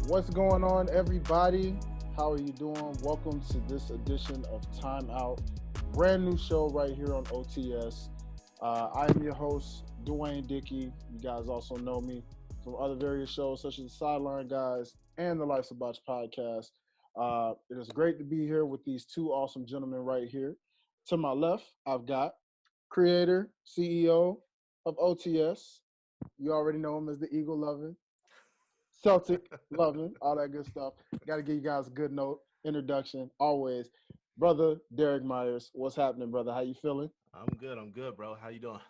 What's going on, everybody? How are you doing? Welcome to this edition of Time Out, brand new show right here on OTS. I am your host, Dwayne Dickey. You guys also know me from other various shows such as the Sideline Guys and the Life's a Botch podcast. It is great to be here with these two awesome gentlemen right here. To my left, I've got creator, CEO of OTS. You already know him as the Eagle Loving, Celtic loving, all that good stuff. Got to give you guys a good note, introduction, always. Brother Derrick Myers, what's happening, brother? How you feeling? I'm good. I'm good, bro. How you doing?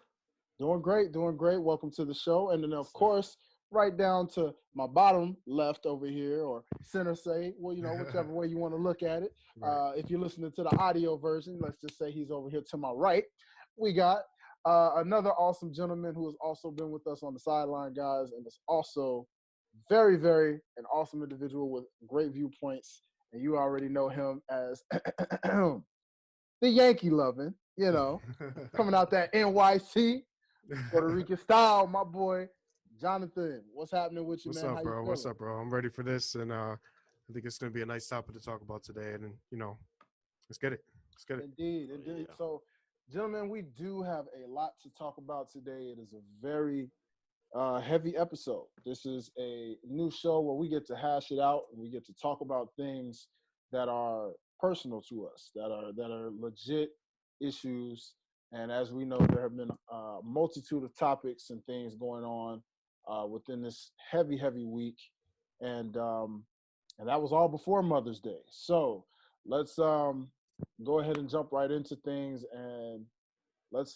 Doing great, doing great. Welcome to the show. And then, of course, right down to my bottom left over here, or center say, well, whichever way you want to look at it. Right. If you're listening to the audio version, let's just say he's over here to my right. We got another awesome gentleman who has also been with us on the Sideline Guys and is also very, very an awesome individual with great viewpoints. And you already know him as the Yankee loving, coming out that NYC, Puerto Rican style, my boy, Jonathan. What's happening with you, What's man? up, How bro? you What's feeling? up, bro? I'm ready for this, and I think it's going to be a nice topic to talk about today. And let's get it. Let's get it. Indeed, indeed. Yeah. So, gentlemen, we do have a lot to talk about today. It is a very heavy episode. This is a new show where we get to hash it out and we get to talk about things that are personal to us, that are legit issues. And as we know, there have been a multitude of topics and things going on within this heavy, heavy week, and that was all before Mother's Day. So let's go ahead and jump right into things and let's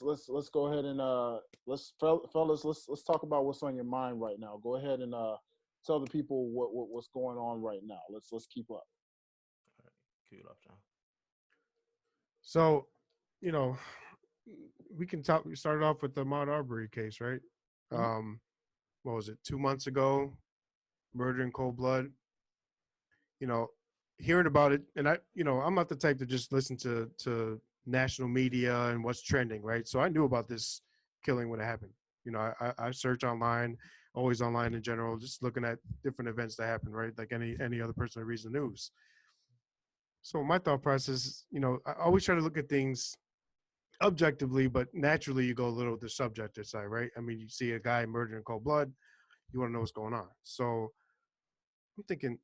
go ahead and fellas, let's talk about what's on your mind right now. Go ahead and tell the people what's going on right now. Let's keep up. All right. Kick it off, John. So, you know, we can talk. We started off with the Ahmaud Arbery case, right? Mhm. What was it? 2 months ago, murder in cold blood. You know, hearing about it, and I'm not the type to just listen to national media and what's trending, right? So I knew about this killing when it happened. I search online, always online in general, just looking at different events that happen, right? Like any other person that reads the news. So my thought process, I always try to look at things objectively, but naturally you go a little the subjective side, right? I mean, you see a guy murdered in cold blood, you want to know what's going on. So I'm thinking,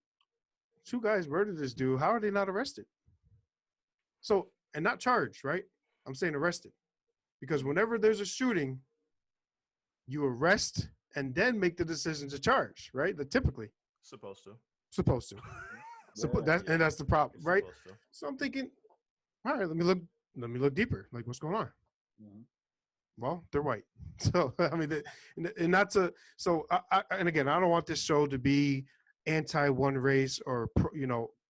two guys murdered this dude. How are they not arrested? So, and not charged, right? I'm saying arrested. Because whenever there's a shooting, you arrest and then make the decision to charge, right? Typically Supposed to. supposed to. And that's the problem, right? Supposed to. So I'm thinking, all right, let me look deeper. Like, what's going on? Mhm. Well, they're white. So I mean, and not to. So and again, I don't want this show to be anti one race or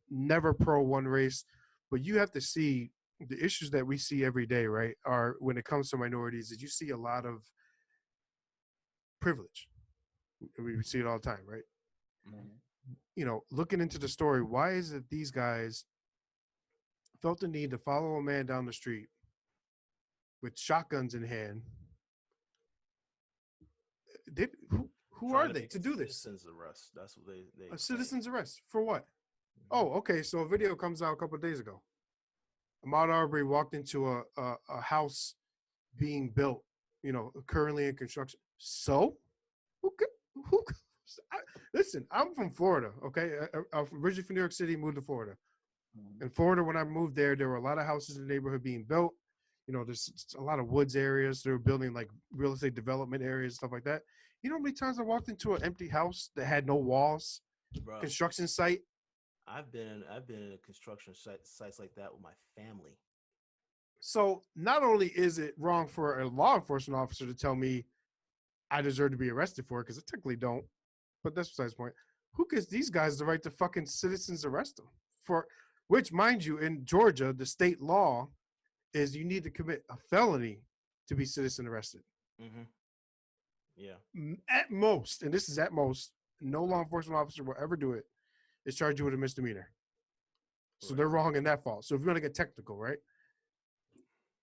never pro one race, but you have to see the issues that we see every day, right? Are when it comes to minorities, that you see a lot of privilege. We see it all the time, right? Mhm. Looking into the story, why is it these guys felt the need to follow a man down the street with shotguns in hand? Who are they to do this? Citizens arrest. That's what they A citizen's arrest for what? Oh, okay. So a video comes out a couple of days ago. Ahmaud Arbery walked into a house being built, currently in construction. So, who? Listen, I'm from Florida. Okay, I'm originally from New York City, moved to Florida. Mhm. In Florida, when I moved there were a lot of houses in the neighborhood being built. There's a lot of woods areas. They were building like real estate development areas, stuff like that. You know how many times I walked into an empty house that had no walls, Bro, construction site? I've been in a construction sites like that with my family. So not only is it wrong for a law enforcement officer to tell me I deserve to be arrested for it, because I technically don't, but that's besides the point. Who gives these guys the right to fucking citizens arrest them? For which, mind you, in Georgia, the state law is you need to commit a felony to be citizen arrested. Mm-hmm. Yeah. At most, and this is at most, no law enforcement officer will ever do it, is charge you with a misdemeanor. So they're wrong in that fault. So if you want to get technical, right?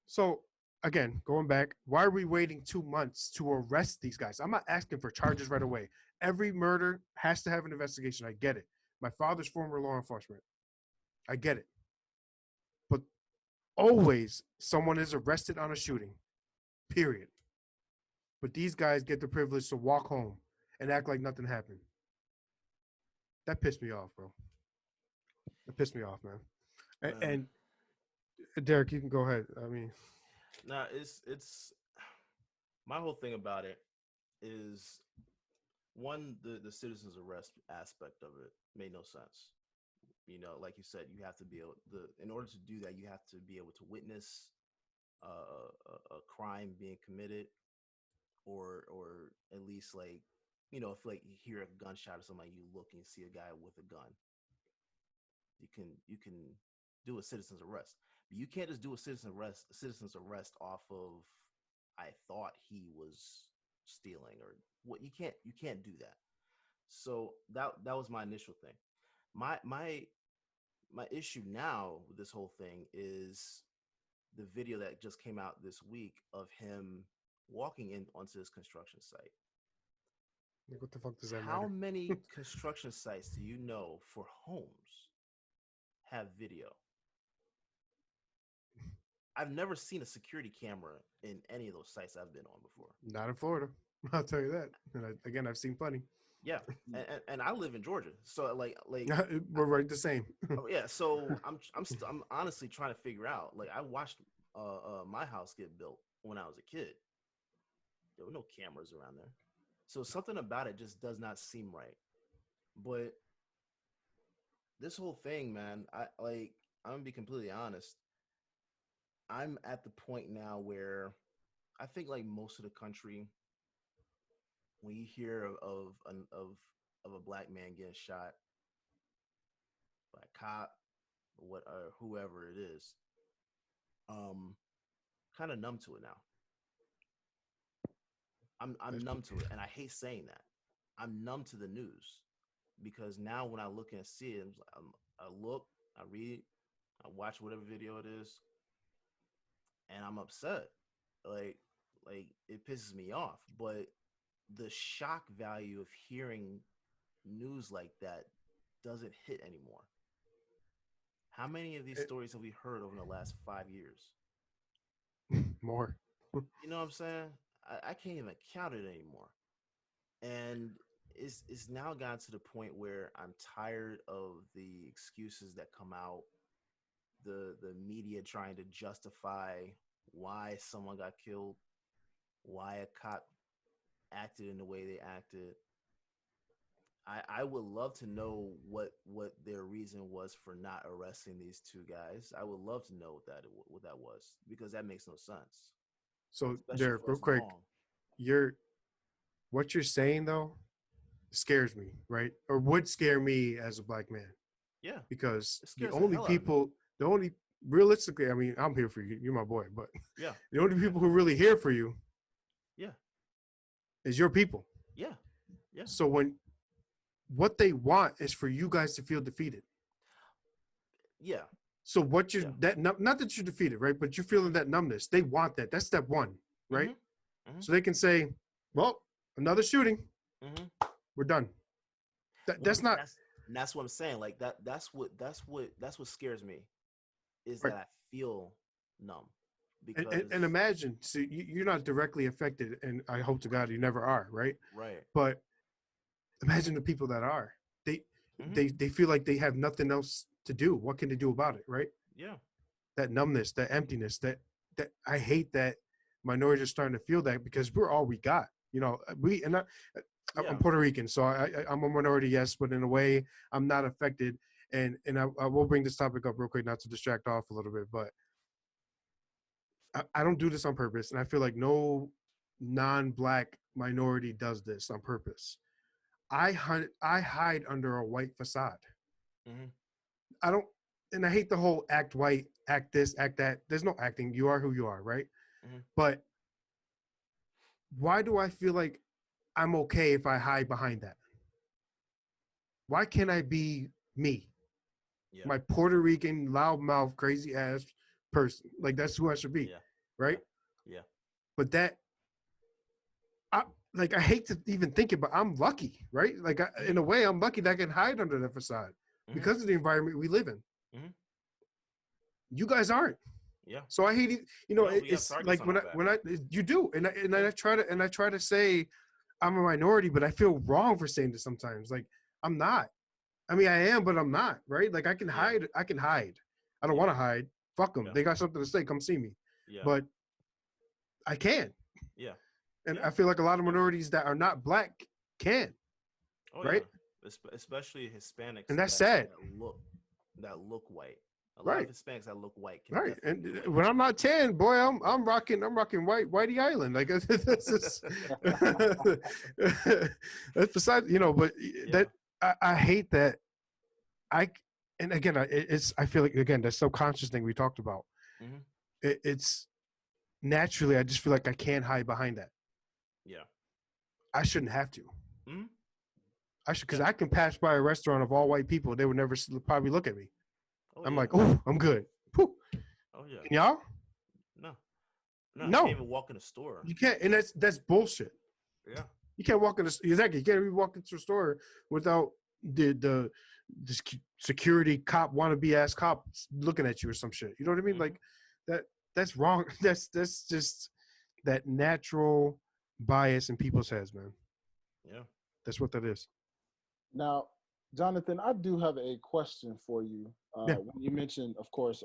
So again, going back, why are we waiting 2 months to arrest these guys? I'm not asking for charges right away. Every murder has to have an investigation. I get it. My father's former law enforcement. I get it. But always someone is arrested on a shooting, period. But these guys get the privilege to walk home and act like nothing happened. That pissed me off, bro. That pissed me off, man. Man. And Derrick, you can go ahead. I mean, Now it's my whole thing about it is one, the citizens arrest aspect of it made no sense. You know, like you said, you have to be able in order to do that, you have to be able to witness a crime being committed, or at least, like, you know, if like you hear a gunshot or something, you look and you see a guy with a gun, you can do a citizen's arrest. But you can't just do a citizen's arrest off of, I thought he was stealing, or what. You can't do that. So that was my initial thing. My issue now with this whole thing is the video that just came out this week of him walking in onto this construction site. like, what the fuck does that How matter? many construction sites do you know for homes have video? I've never seen a security camera in any of those sites I've been on before. Not in Florida. I'll tell you that. And again, I've seen plenty. Yeah, and I live in Georgia, so like We're right the same. oh, yeah. So I'm honestly trying to figure out. Like, I watched my house get built when I was a kid. There were no cameras around there, so something about it just does not seem right. But this whole thing, man, I'm gonna be completely honest. I'm at the point now where I think, like most of the country, when you hear of a black man getting shot by a cop or what, or whoever it is, kind of numb to it now. I'm numb to it, and I hate saying that. I'm numb to the news because now when I look and see it, I look, I read, I watch whatever video it is, and I'm upset. Like like it pisses me off. But the shock value of hearing news like that doesn't hit anymore. How many of these stories have we heard over the last 5 years? More. You know what I'm saying? I can't even count it anymore. And it's now gotten to the point where I'm tired of the excuses that come out, the media trying to justify why someone got killed, why a cop acted in the way they acted. I would love to know what their reason was for not arresting these two guys. I would love to know what that was, because that makes no sense. So, Especially Derrick, for real us quick, long. what you're saying though scares me, right? Or would scare me as a black man, Yeah, because it scares the hell out of me. the only realistically, I mean, I'm here for you. You're my boy, but Yeah, the only people who really here for you yeah, is your people. yeah, yeah, So what they want is for you guys to feel defeated. yeah, So what you're yeah. not that you're defeated, right? But you're feeling that numbness. They want that. That's step one, right? Mm-hmm. So they can say, "Well, another shooting. Mm-hmm. We're done." Well, That's not that's what I'm saying. Like that's what scares me, is right. that I feel numb And because imagine, see, you're not directly affected, and I hope to God you never are, right? right. But imagine the people that are. They Mm-hmm. they feel like they have nothing else to do. What can they do about it, right? Yeah. That numbness, that emptiness, that I hate that minorities are starting to feel that, because we're all we got. You know, Yeah. I'm Puerto Rican, so I'm a minority, yes, but in a way, I'm not affected. And I will bring this topic up real quick, not to distract off a little bit, but I don't do this on purpose, and I feel like no non-black minority does this on purpose. I hide under a white facade. Mm-hmm. I don't, and I hate the whole act white, act this, act that. There's no acting. You are who you are, right? Mm-hmm. But why do I feel like I'm okay if I hide behind that? Why can't I be me? Yeah. My Puerto Rican, loudmouth, crazy ass person. Like, that's who I should be, Yeah. right? Yeah. But that, I, like I hate to even think it, but I'm lucky, right? Like in a way, I'm lucky that I can hide under the facade because of the environment we live in. Mhm. You guys aren't. Yeah. So I hate it. No, we have It's targets like on our back. when I you do, and I try to say I'm a minority, but I feel wrong for saying this sometimes. Like I'm not. I mean, I am, but I'm not. Right? Like I can Yeah. hide. I can hide. I don't Yeah. want to hide. Fuck them. Yeah. They got something to say. Come see me. Yeah. But I can, Yeah. and Yeah. I feel like a lot of Yeah. minorities that are not black can. Oh yeah. Right? Especially Hispanics And that's sad. that look white. A lot of Right. Hispanics that look white can Right, definitely and do it. when I'm not tan, boy, I'm rocking Whitey Island. Like that's just that's besides, but Yeah. that I hate that I and again it's I feel like again that subconscious thing we talked about. Hmm. It's naturally I just feel like I can't hide behind that. Yeah. I shouldn't have to. Hmm. I should because Yeah. I can pass by a restaurant of all white people, they would never probably look at me. Oh I'm yeah. like, oh, I'm good. Whew. Oh yeah. And y'all, No. No, you can't no, even walk in a store. you can't, and that's bullshit. Yeah. You can't walk in exactly. You can't even walk into a store without the security cop wannabe ass cop looking at you or some shit. You know what I mean? Hmm. Like that. That's wrong. That's just that natural bias in people's heads, man. Yeah. That's what that is. Now, Jonathan, I do have a question for you. Yeah. When you mentioned, of course,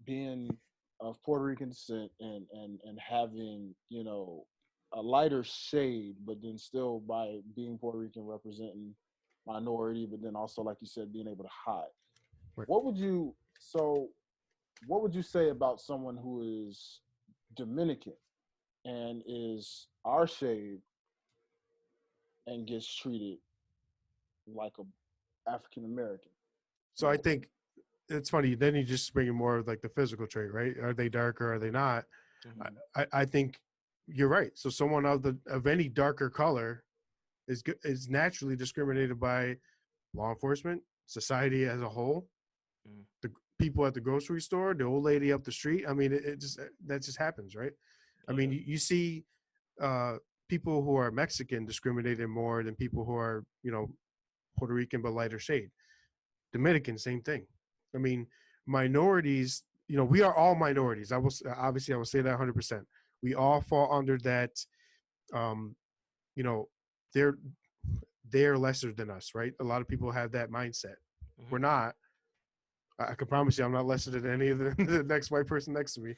being of Puerto Rican descent and having a lighter shade, but then still by being Puerto Rican representing minority, but then also like you said, being able to hide. Right. What would you so? What would you say about someone who is Dominican and is our shade and gets treated like a African American? So I think it's funny. Then you just bring in more of like the physical trait, right? Are they darker? Are they not? Hmm. I think you're right. So someone of any darker color is naturally discriminated by law enforcement, society as a whole, Hmm. the people at the grocery store, the old lady up the street. I mean, it just that just happens, right? I Oh mean, yeah. you see uh, people who are Mexican discriminated more than people who are Puerto Rican but lighter shade. Dominican, same thing. I mean, minorities. We are all minorities. I will say that 100%. We all fall under that. Um, you know, they're they're lesser than us, right? A lot of people have that mindset. Hmm. We're not. I can promise you, I'm not lesser than any of the next white person next to me.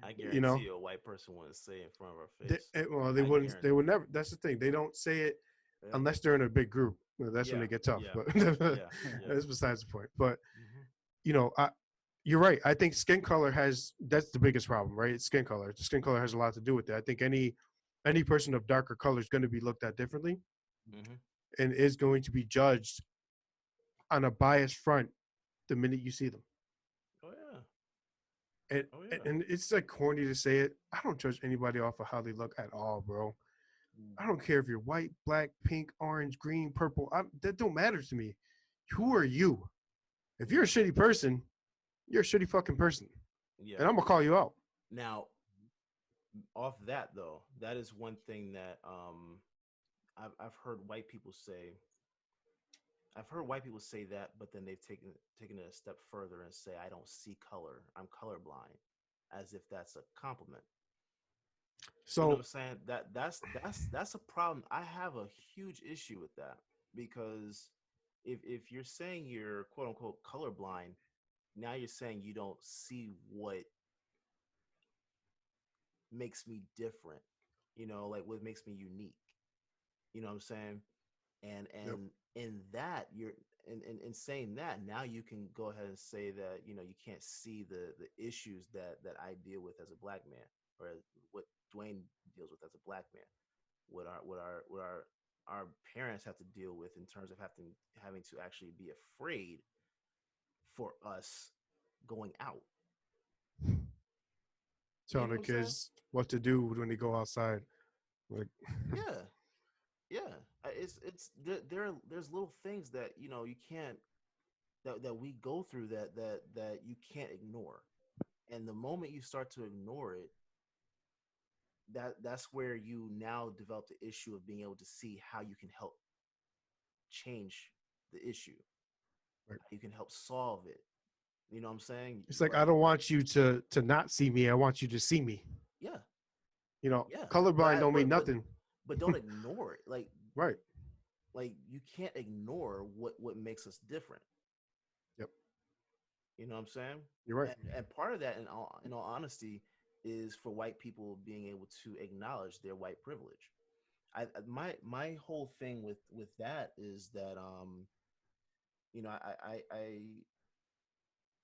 I You guarantee know, you, a white person wouldn't say it in front of our face. well, they I wouldn't. They guarantee. would never. That's the thing. They don't say it Yeah. unless they're in a big group. That's when Yeah. they get tough. Yeah. But Yeah. Yeah. that's besides the point. But Hmm. you know, I, you're right. I think skin color that's the biggest problem, right? It's skin color. The skin color has a lot to do with it. I think any person of darker color is going to be looked at differently Hmm. and is going to be judged on a biased front the minute you see them. Oh yeah. And Oh yeah. and it's like corny to say it. I don't judge anybody off of how they look at all, bro. I Mhm. don't care if you're white, black, pink, orange, green, purple. That don't matter to me. Who are you? If you're a Yeah. shitty person, you're a shitty fucking person, Yeah. and I'm gonna call you out. Now, off that though, that is one thing that I've heard white people say. I've heard white people say that, but then they've taken it a step further and say, "I don't see color. I'm colorblind," as if that's a compliment. You know what So I'm saying? That's a problem. I have a huge issue with that because if you're saying you're quote unquote colorblind, now you're saying you don't see what makes me different. Like what makes me unique. You know what I'm saying? and yep. and in that you're in saying that, now you can go ahead and say that you can't see the issues that I deal with as a black man, or what Dwayne deals with as a black man, what our parents have to deal with in terms of having to actually be afraid for us going out. You Telling know the what I'm saying? kids what to do when they go outside. Like, Yeah. Yeah. There's little things that you can't, that we go through, that you can't ignore. And the moment you start to ignore it, that's where you now develop the issue of being able to see how you can help change the issue, Right. how you can help solve it. You know what I'm saying? It's like, I Like, don't want you to not see me. I want you to see me. yeah, You know, yeah. But colorblind I don't mean nothing. but don't ignore it. Right. Like you can't ignore what makes us different. Yep. You know what I'm saying? You're right. And part of that, in all honesty, is for white people being able to acknowledge their white privilege. My whole thing with that is that you know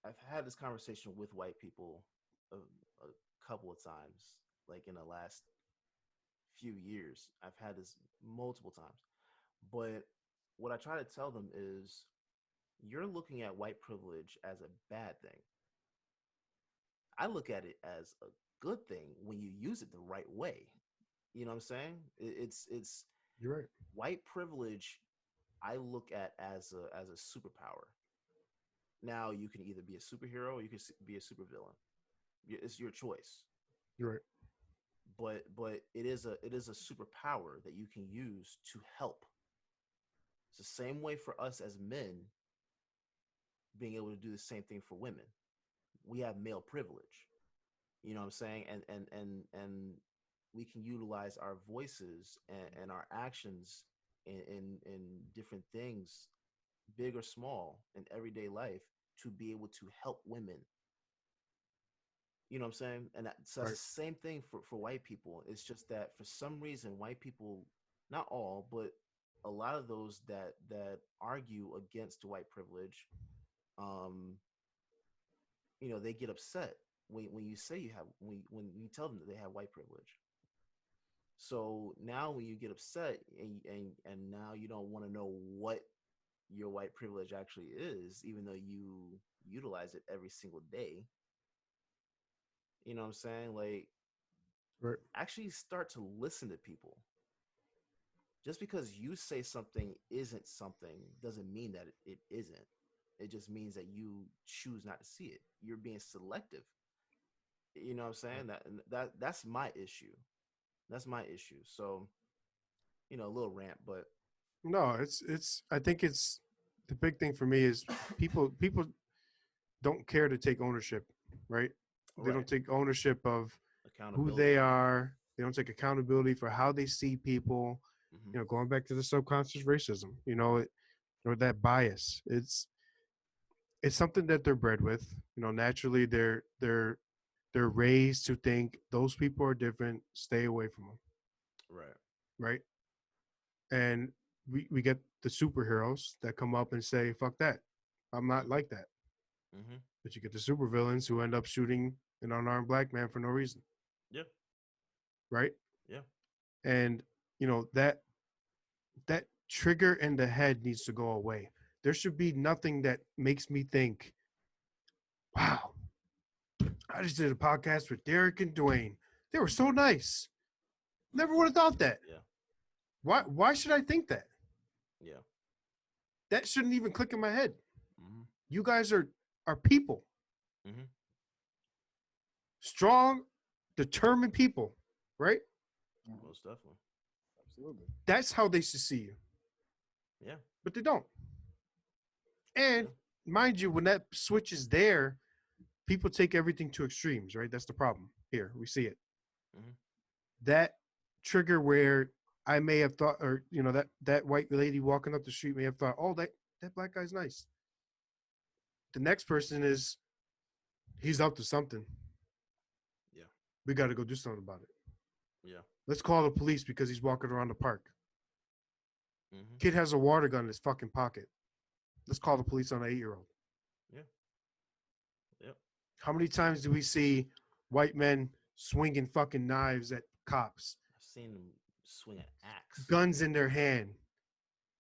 I've had this conversation with white people a couple of times, like in the last few years. I've had this multiple times, but what I try to tell them is you're looking at white privilege as a bad thing. I look at it as a good thing when you use it the right way. You know what I'm saying? It's You're right. white privilege. I look at as a superpower. Now you can either be a superhero or you can be a supervillain. It's your choice. You're right. But it is a superpower that you can use to help. It's the same way for us as men being able to do the same thing for women. We have male privilege. You know what I'm saying? And we can utilize our voices and our actions in different things, big or small, in everyday life to be able to help women. You know what I'm saying? And so that's Right. the same thing for white people. It's just that for some reason, white people, not all, but a lot of those that argue against white privilege, um, they get upset when you say you have when you tell them that they have white privilege. So now when you get upset and now you don't want to know what your white privilege actually is, even though you utilize it every single day, you know what I'm saying? Like, Right. actually start to listen to people. Just because you say something isn't something doesn't mean that it isn't. It just means that you choose not to see it. You're being selective. You know what I'm Right. saying? That's my issue. That's my issue. So, a little rant, but No, it's. I think it's the big thing for me is people don't care to take ownership, right? They right. don't take ownership of who they Accountability. are. They don't take accountability for how they see people. Hmm. Going back to the subconscious racism, or that bias. It's something that they're bred with. Naturally they're raised to think those people are different. Stay away from them, Right. right? And we get the superheroes that come up and say, "Fuck that, I'm not Hmm. like that." Hmm. But you get the supervillains who end up shooting an unarmed black man for no reason, Yeah. right? Yeah. And that trigger in the head needs to go away. There should be nothing that makes me think, "Wow, I just did a podcast with Derrick and Dwayne. They were so nice. Never would have thought that. Yeah. Why should I think that? Yeah. That shouldn't even click in my head. Hmm. You guys are people, Hmm. strong, determined people, right? Mhm. Most definitely. Absolutely. That's how they should see you, Yeah. but they don't. And Yeah. mind you, when that switch is there, people take everything to extremes, right? That's the problem here. We see it. Hmm. That trigger where I may have thought, or that white lady walking up the street may have thought, "Oh, that black guy's nice." The next person is, he's up to something. Yeah. We got to go do something about it. Yeah. Let's call the police because he's walking around the park. Hmm. Kid has a water gun in his fucking pocket. Let's call the police on an 8-year-old. Yeah. Yep. How many times do we see white men swinging fucking knives at cops, I've seen them swing an axe. guns in their hand,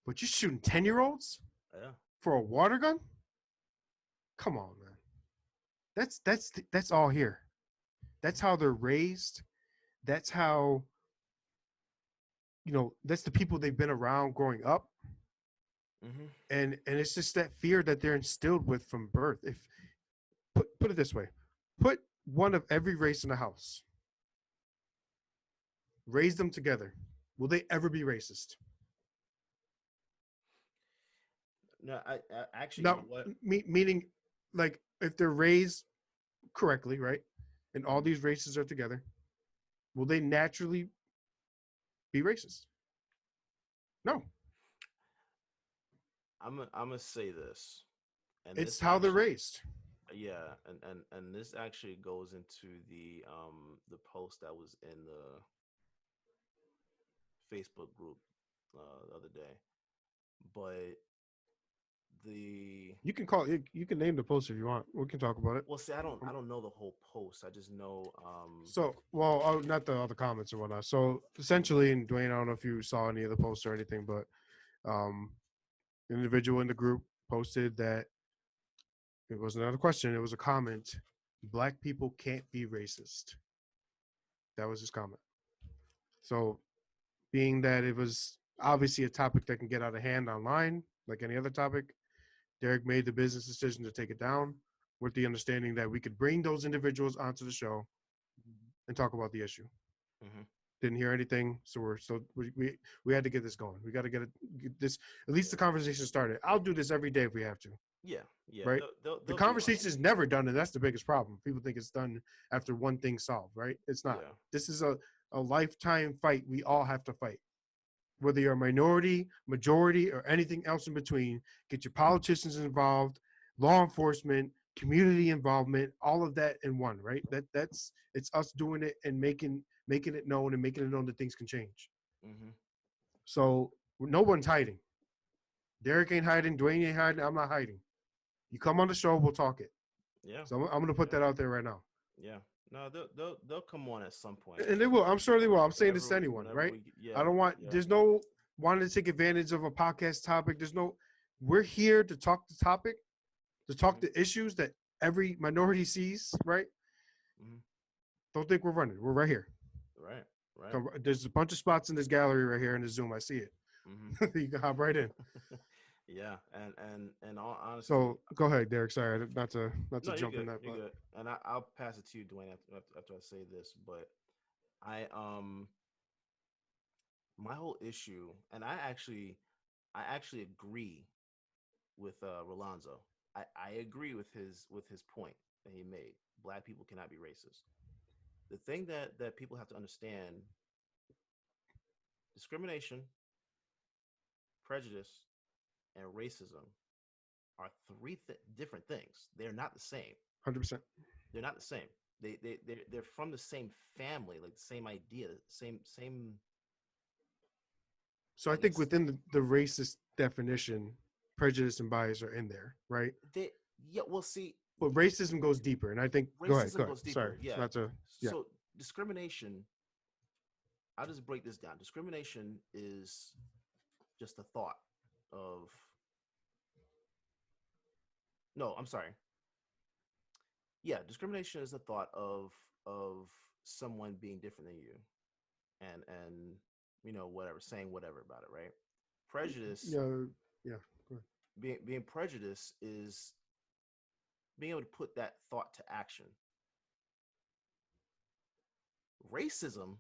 but you're shooting 10-year-olds Yeah. for a water gun? Come on, man. That's all here. That's how they're raised. That's how that's the people they've been around growing up, Hmm. and it's just that fear that they're instilled with from birth. If put it this way, put one of every race in the house, raise them together, will they ever be racist? No, I actually, you Now, know what? meaning, like, if they're raised correctly, right, and all Mhm. these races are together, will they naturally be racist? No, I'm gonna say this, and it's this how they're actually, raised. yeah, and this actually goes into the post that was in the Facebook group the other day, but the You can call it. You can name the post if you want. We can talk about it. well, see, I Um, don't know the whole post. I just know So, well, not the other comments and whatnot. So, essentially, and Dwayne, I don't know if you saw any of the posts or anything, but um, an individual in the group posted that it was not a question; it was a comment. Black people can't be racist. That was his comment. So, being that it was obviously a topic that can get out of hand online, like any other topic, Derrick made the business decision to take it down with the understanding that we could bring those individuals onto the show and talk about the issue. mhm. Didn't hear anything, so we had to get this going. We got to get this, at least the Yeah, conversation started. I'll do this every day if we have to, yeah, yeah. right? The They'll be on. conversation is never done, and that's the biggest problem. People think it's done after one thing solved, right? It's not. Yeah. This is a lifetime fight we all have to fight, whether you're a minority, majority, or anything else in between. Get your politicians involved, law enforcement, community involvement, all of that in one, right? That's it's us doing it and making it known and making it known that things can change. Mhm. So no one's hiding. Derrick ain't hiding. Dwayne ain't hiding. I'm not hiding. You come on the show, we'll talk it. Yeah. So I'm going to put Yeah. that out there right now. Yeah. No, they'll come on at some point. And they will. I'm sure they will. I'm saying this Whenever to anyone, whenever right? we I yeah, don't want. yeah. There's no wanting to take advantage of a podcast topic. There's no. We're here to talk the topic, to talk Mhm. the issues that every minority sees. Right? Mhm. Don't think we're running. We're right here. Right. Right. Come, there's a bunch of spots in this gallery right here in the Zoom. I see it. Mhm. You can hop right in. Yeah, and all honesty, So go ahead, Derrick. Sorry, not to no, you're jump in good. that, You're but good. And I'll pass it to you, Dwayne, after I say this. But I my whole issue, and I actually agree with Rolonzo. I agree with his point that he made. Black people cannot be racist. The thing that people have to understand: discrimination, prejudice, and racism are three different things. They're not the same. 100%. They're not the same. They're from the same family, like the same idea, same. So I I think guess within the racist definition, prejudice and bias are in there, right? they. Yeah, well, see, But racism goes deeper, and I think go ahead, racism goes Sorry, deeper. Yeah. not to yeah, So discrimination. I'll just break this down. Discrimination is just a thought of. No, I'm sorry. Yeah, discrimination is the thought of someone being different than you, and whatever, saying whatever about it, right? Prejudice, yeah, yeah. Go ahead. being prejudiced is being able to put that thought to action. Racism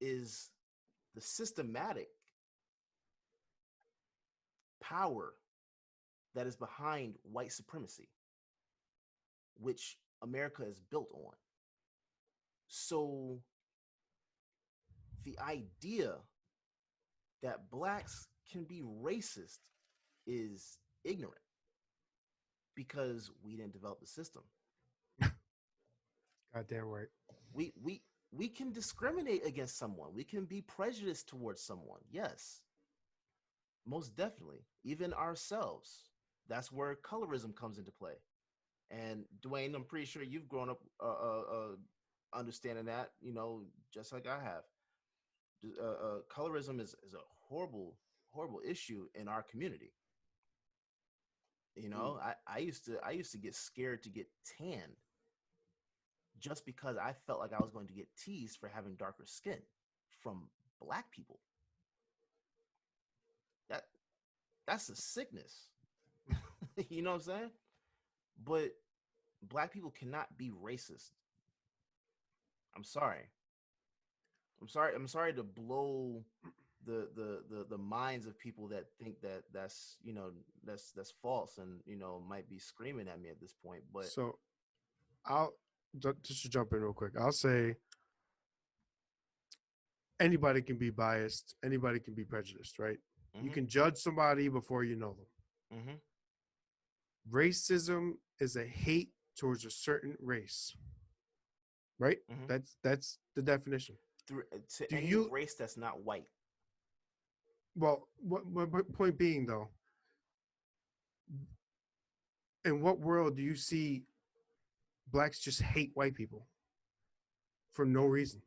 is the systematic power that is behind white supremacy, which America is built on. So the idea that blacks can be racist is ignorant because we didn't develop the system. Goddamn right. We we we can discriminate against someone. We can be prejudiced towards someone. Yes, most definitely. Even ourselves. That's where colorism comes into play. And Dwayne, I'm pretty sure you've grown up understanding that, just like I have. Colorism is a horrible issue in our community. I used to get scared to get tanned just because I felt like I was going to get teased for having darker skin from black people. That that's a sickness. You know what I'm saying? But black people cannot be racist. I'm sorry. I'm sorry to blow the minds of people that think that that's false and might be screaming at me at this point. But So I'll just to jump in real quick. I'll say anybody can be biased. Anybody can be prejudiced, right? You hmm can judge somebody before you know them. hmm Racism is a hate towards a certain race, right? hmm That's the definition. through to Do any you race that's not white. well? What point being though? In what world do you see blacks just hate white people for no reason?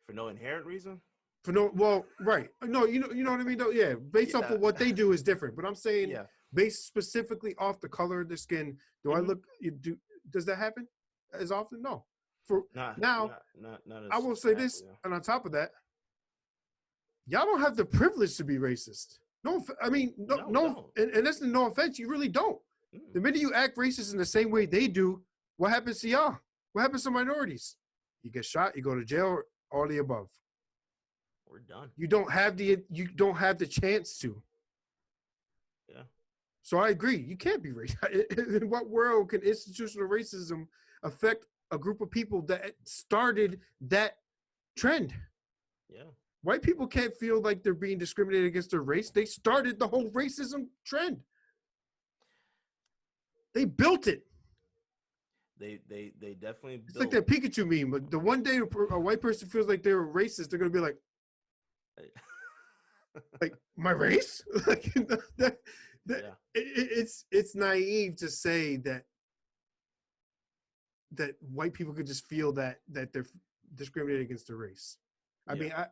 For no inherent reason. For no, well, right? No, you know what I mean. Though, yeah, based off Yeah. of what they do is different. But I'm saying, Yeah. based specifically off the color of the skin, do I hmm look? You do? Does that happen as often? No. For Not now, not I as will say exactly. this, Yeah. and on top of that, y'all don't have the privilege to be racist. No, I mean, No, we don't. and that's no offense. You really don't. Mm, The minute you act racist in the same way they do, what happens to y'all? What happens to minorities? You get shot, you go to jail, all the above. we're done. You don't have the chance to. Yeah. So I agree. You can't be racist. In what world can institutional racism affect a group of people that started that trend? Yeah. White people can't feel like they're being discriminated against their race. They started the whole racism trend. They built it. They definitely It's like built. that Pikachu meme. But the one day a white person feels like they're racist, they're gonna be like my race. Like Yeah. it's naive to say that white people could just feel that they're discriminated against their race. I Yeah.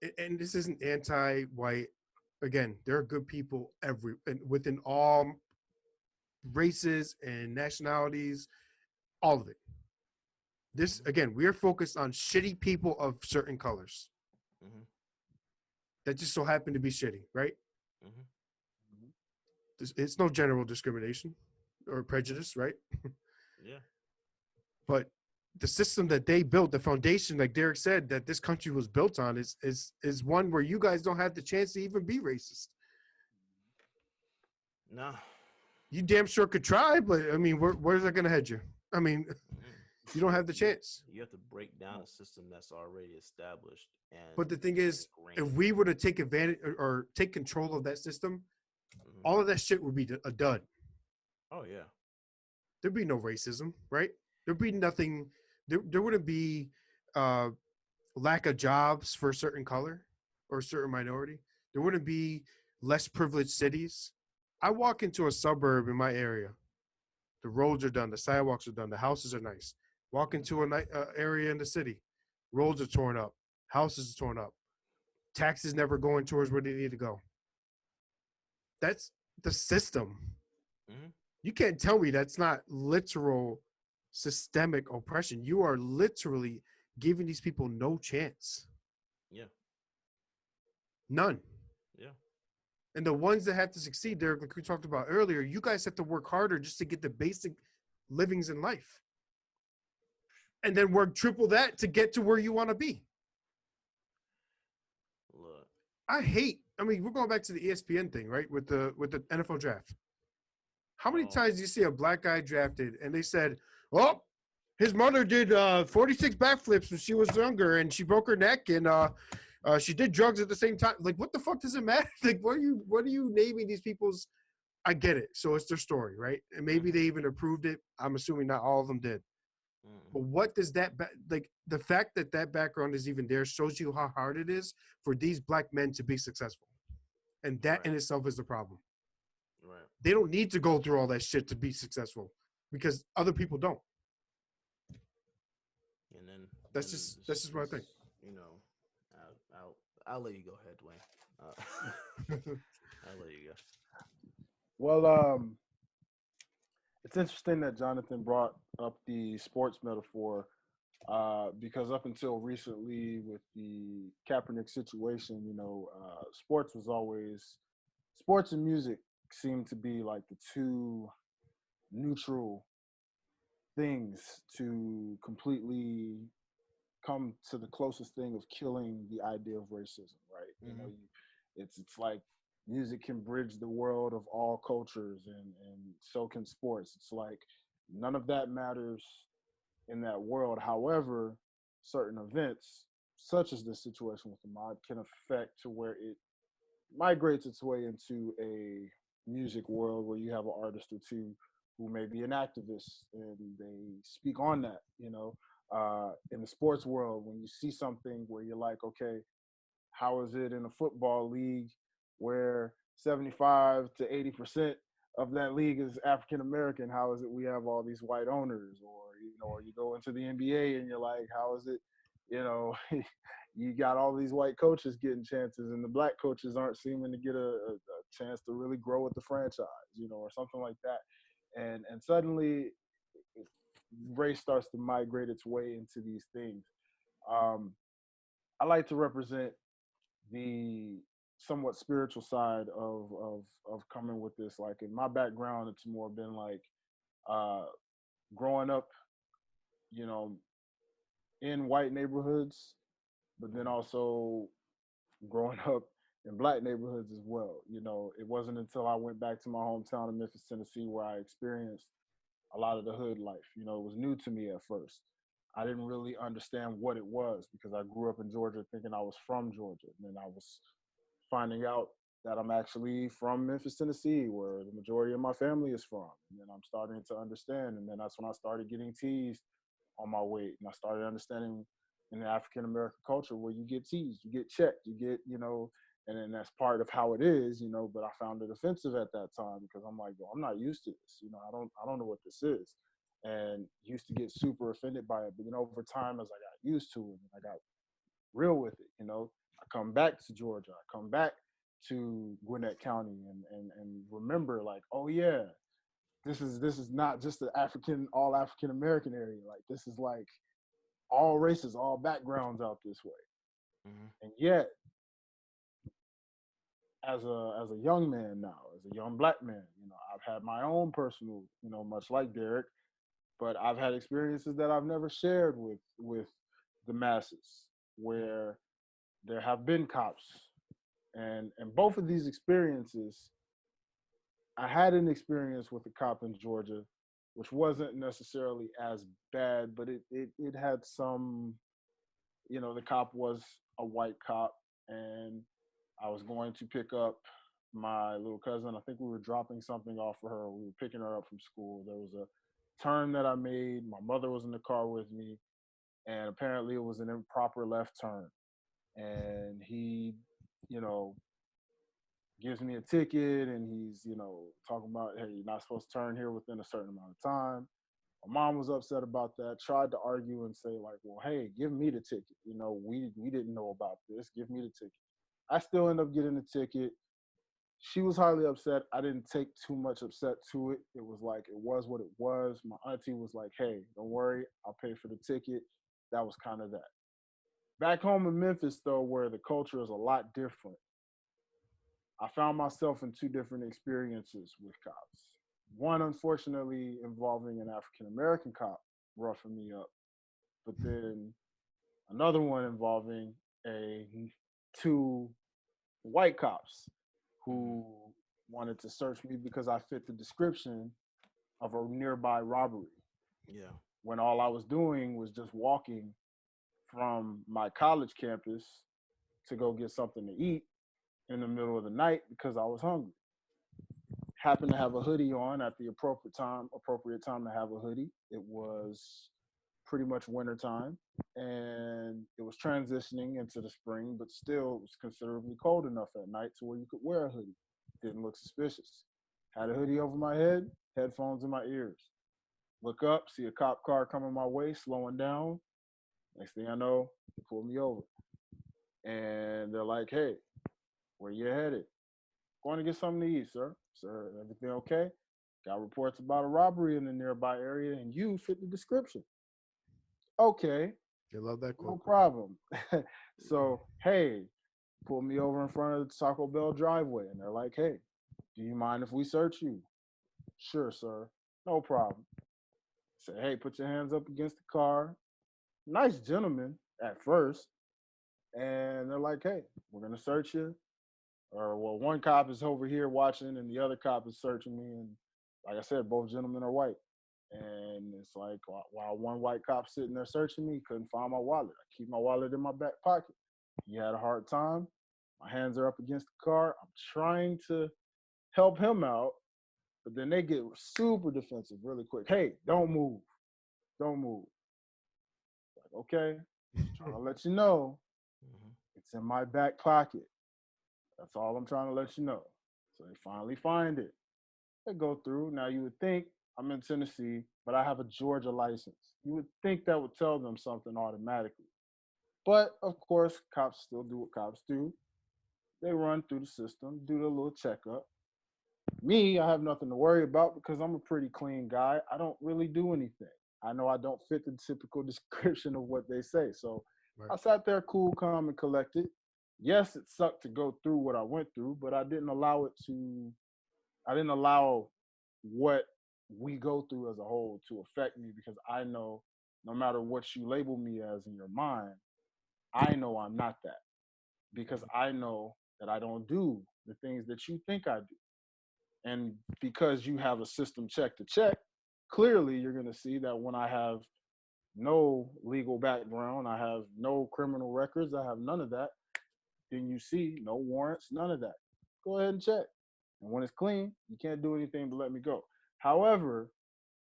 mean, and this isn't anti-white. Again, there are good people within all races and nationalities, all of it. This hmm again, we are focused on shitty people of certain colors hmm that just so happen to be shitty, right? hmm It's no general discrimination or hmm prejudice, right? Yeah. But the system that they built, the foundation, like Derrick said, that this country was built on, is one where you guys don't have the chance to even be racist. No. You damn sure could try, but I mean, where's that going to head you? I mean, Mm-mm. you don't have the You chance. you have to break down a system that's already established But the and thing is, if ingrained. we were to take advantage or take control of that system, hmm all of that shit would be a dud. Oh yeah. There'd be no racism, right? There'd be nothing. There wouldn't be uh, lack of jobs for a certain color or a certain minority. There wouldn't be less privileged cities. I walk into a suburb in my area. The roads are done. The sidewalks are done. The houses are nice. Walk hmm into an area in the city. Roads are torn up. Houses are torn up. Taxes never going towards where they need to go. That's the system. hmm You can't tell me that's not literal systemic oppression. You are literally giving these people no chance. Yeah. None. Yeah. And the ones that have to succeed, Derrick, like we talked about earlier, you guys have to work harder just to get the basic livings in life. And then work triple that to get to where you want to be. Look. I mean, we're going back to the ESPN thing, right? With the NFL draft. How many Oh. times do you see a black guy drafted and they said, oh, his mother did 46 backflips when she was younger and she broke her neck and she did drugs at the same time. Like, what the fuck does it matter? Like, what are you naming these people's? I get it. So it's their story, right? And maybe hmm they even approved it. I'm assuming not all of them did. But what does like the fact that that background is even there shows you how hard it is for these black men to be successful. And that Right. in itself is the problem. Right. They don't need to go through all that shit to be successful because other people don't. And then That's just that's just what I think. you know, I'll let you go ahead, Dwayne. I'll let you go. Well, it's interesting that Jonathan brought up the sports metaphor because up until recently, with the Kaepernick situation, sports and music seemed to be like the two neutral things to completely come to the closest thing of killing the idea of racism, right? You know, Mm-hmm. it's like music can bridge the world of all cultures, and so can sports. It's like none of that matters in that world. However, certain events, such as this situation with the mob, can affect to where it migrates its way into a music world where you have an artist or two who may be an activist and they speak on that. In the sports world, when you see something where you're like, okay, how is it in a football league where 75 to 80% of that league is African American? How is it we have all these white owners? Or you go into the NBA and you're like, how is it, you know, you got all these white coaches getting chances and the black coaches aren't seeming to get a chance to really grow with the franchise, or something like that. And suddenly race starts to migrate its way into these things. Um, I like to represent the somewhat spiritual side of coming with this. Like in my background, it's more been like uh, growing up, you know, in white neighborhoods, but then also growing up in black neighborhoods as well. It wasn't until I went back to my hometown of Memphis, Tennessee, where I experienced a lot of the hood life. It was new to me at first. I didn't really understand what it was because I grew up in Georgia thinking I was from Georgia. And then I was finding out that I'm actually from Memphis, Tennessee, where the majority of my family is from. And then I'm starting to understand. And then that's when I started getting teased on my weight. And I started understanding in the African American culture where you get teased, you get checked, you get, and then that's part of how it is, but I found it offensive at that time because I'm like, well, I'm not used to this. I don't know what this is. And used to get super offended by it. But then over time, as I got used to it and I got real with it, I come back to Georgia, I come back to Gwinnett County and remember like, oh yeah, this is not just the all African American area. Like this is like all races, all backgrounds out this way. Mm-hmm. And yet, as a young man now, as a young black man, I've had my own personal, much like Derrick, but I've had experiences that I've never shared with the masses, where there have been cops, and both of these experiences, I had an experience with a cop in Georgia, which wasn't necessarily as bad, but it had some, the cop was a white cop, and I was going to pick up my little cousin. I think we were dropping something off for her. We were picking her up from school. There was a turn that I made. My mother was in the car with me, and apparently it was an improper left turn. And he, you know, gives me a ticket, and he's, talking about, hey, you're not supposed to turn here within a certain amount of time. My mom was upset about that, tried to argue and say, like, well, hey, give me the ticket. We didn't know about this. Give me the ticket. I still end up getting the ticket. She was highly upset. I didn't take too much upset to it. It was like, it was what it was. My auntie was like, hey, don't worry, I'll pay for the ticket. That was kind of that. Back home in Memphis, though, where the culture is a lot different, I found myself in two different experiences with cops. One, unfortunately, involving an African American cop roughing me up, but then another one involving a two white cops Mm-hmm. who wanted to search me because I fit the description of a nearby robbery, Yeah. when all I was doing was just walking from my college campus to go get something to eat in the middle of the night because I was hungry. Happened to have a hoodie on at the appropriate time to have a hoodie. It was pretty much winter time, and it was transitioning into the spring, but still it was considerably cold enough at night to where you could wear a hoodie. Didn't look suspicious. Had a hoodie over my head, headphones in my ears. Look up, see a cop car coming my way, slowing down. Next thing I know, they pull me over. And they're like, hey, where you headed? Going to get something to eat, sir. Sir, everything okay? Got reports about a robbery in the nearby area, and you fit the description. Okay, They love that no quote. problem. So, hey, pull me over in front of the Taco Bell driveway. And they're like, hey, do you mind if we search you? Sure, sir. No problem. Say, hey, put your hands up against the car. Nice gentleman. at first, and they're like, "Hey, we're gonna search you." Or well, one cop is over here watching, and the other cop is searching me. And like I said, both gentlemen are white. And it's like while one white cop sitting there searching me, couldn't find my wallet. I keep my wallet in my back pocket. He had a hard time. My hands are up against the car. I'm trying to help him out, but then they get super defensive really quick. Hey, don't move. Don't move. Like, okay, trying to let you know Mhm. it's in my back pocket. That's all I'm trying to let you know. So they finally find it. They go through. Now you would think I'm in Tennessee, but I have a Georgia license. You would think that would tell them something automatically. But of course, cops still do what cops do. They run through the system, do the little checkup. Me, I have nothing to worry about because I'm a pretty clean guy. I don't really do anything. I know I don't fit the typical description of what they say. So Right. I sat there cool, calm, and collected. Yes, it sucked to go through what I went through, but I didn't allow what we go through as a whole to affect me because I know no matter what you label me as in your mind, I know I'm not that because I know that I don't do the things that you think I do. And because you have a system check to check, clearly you're going to see that when I have no legal background, I have no criminal records, I have none of that, then you see no warrants, none of that. Go ahead and check. And when it's clean, you can't do anything but let me go. However,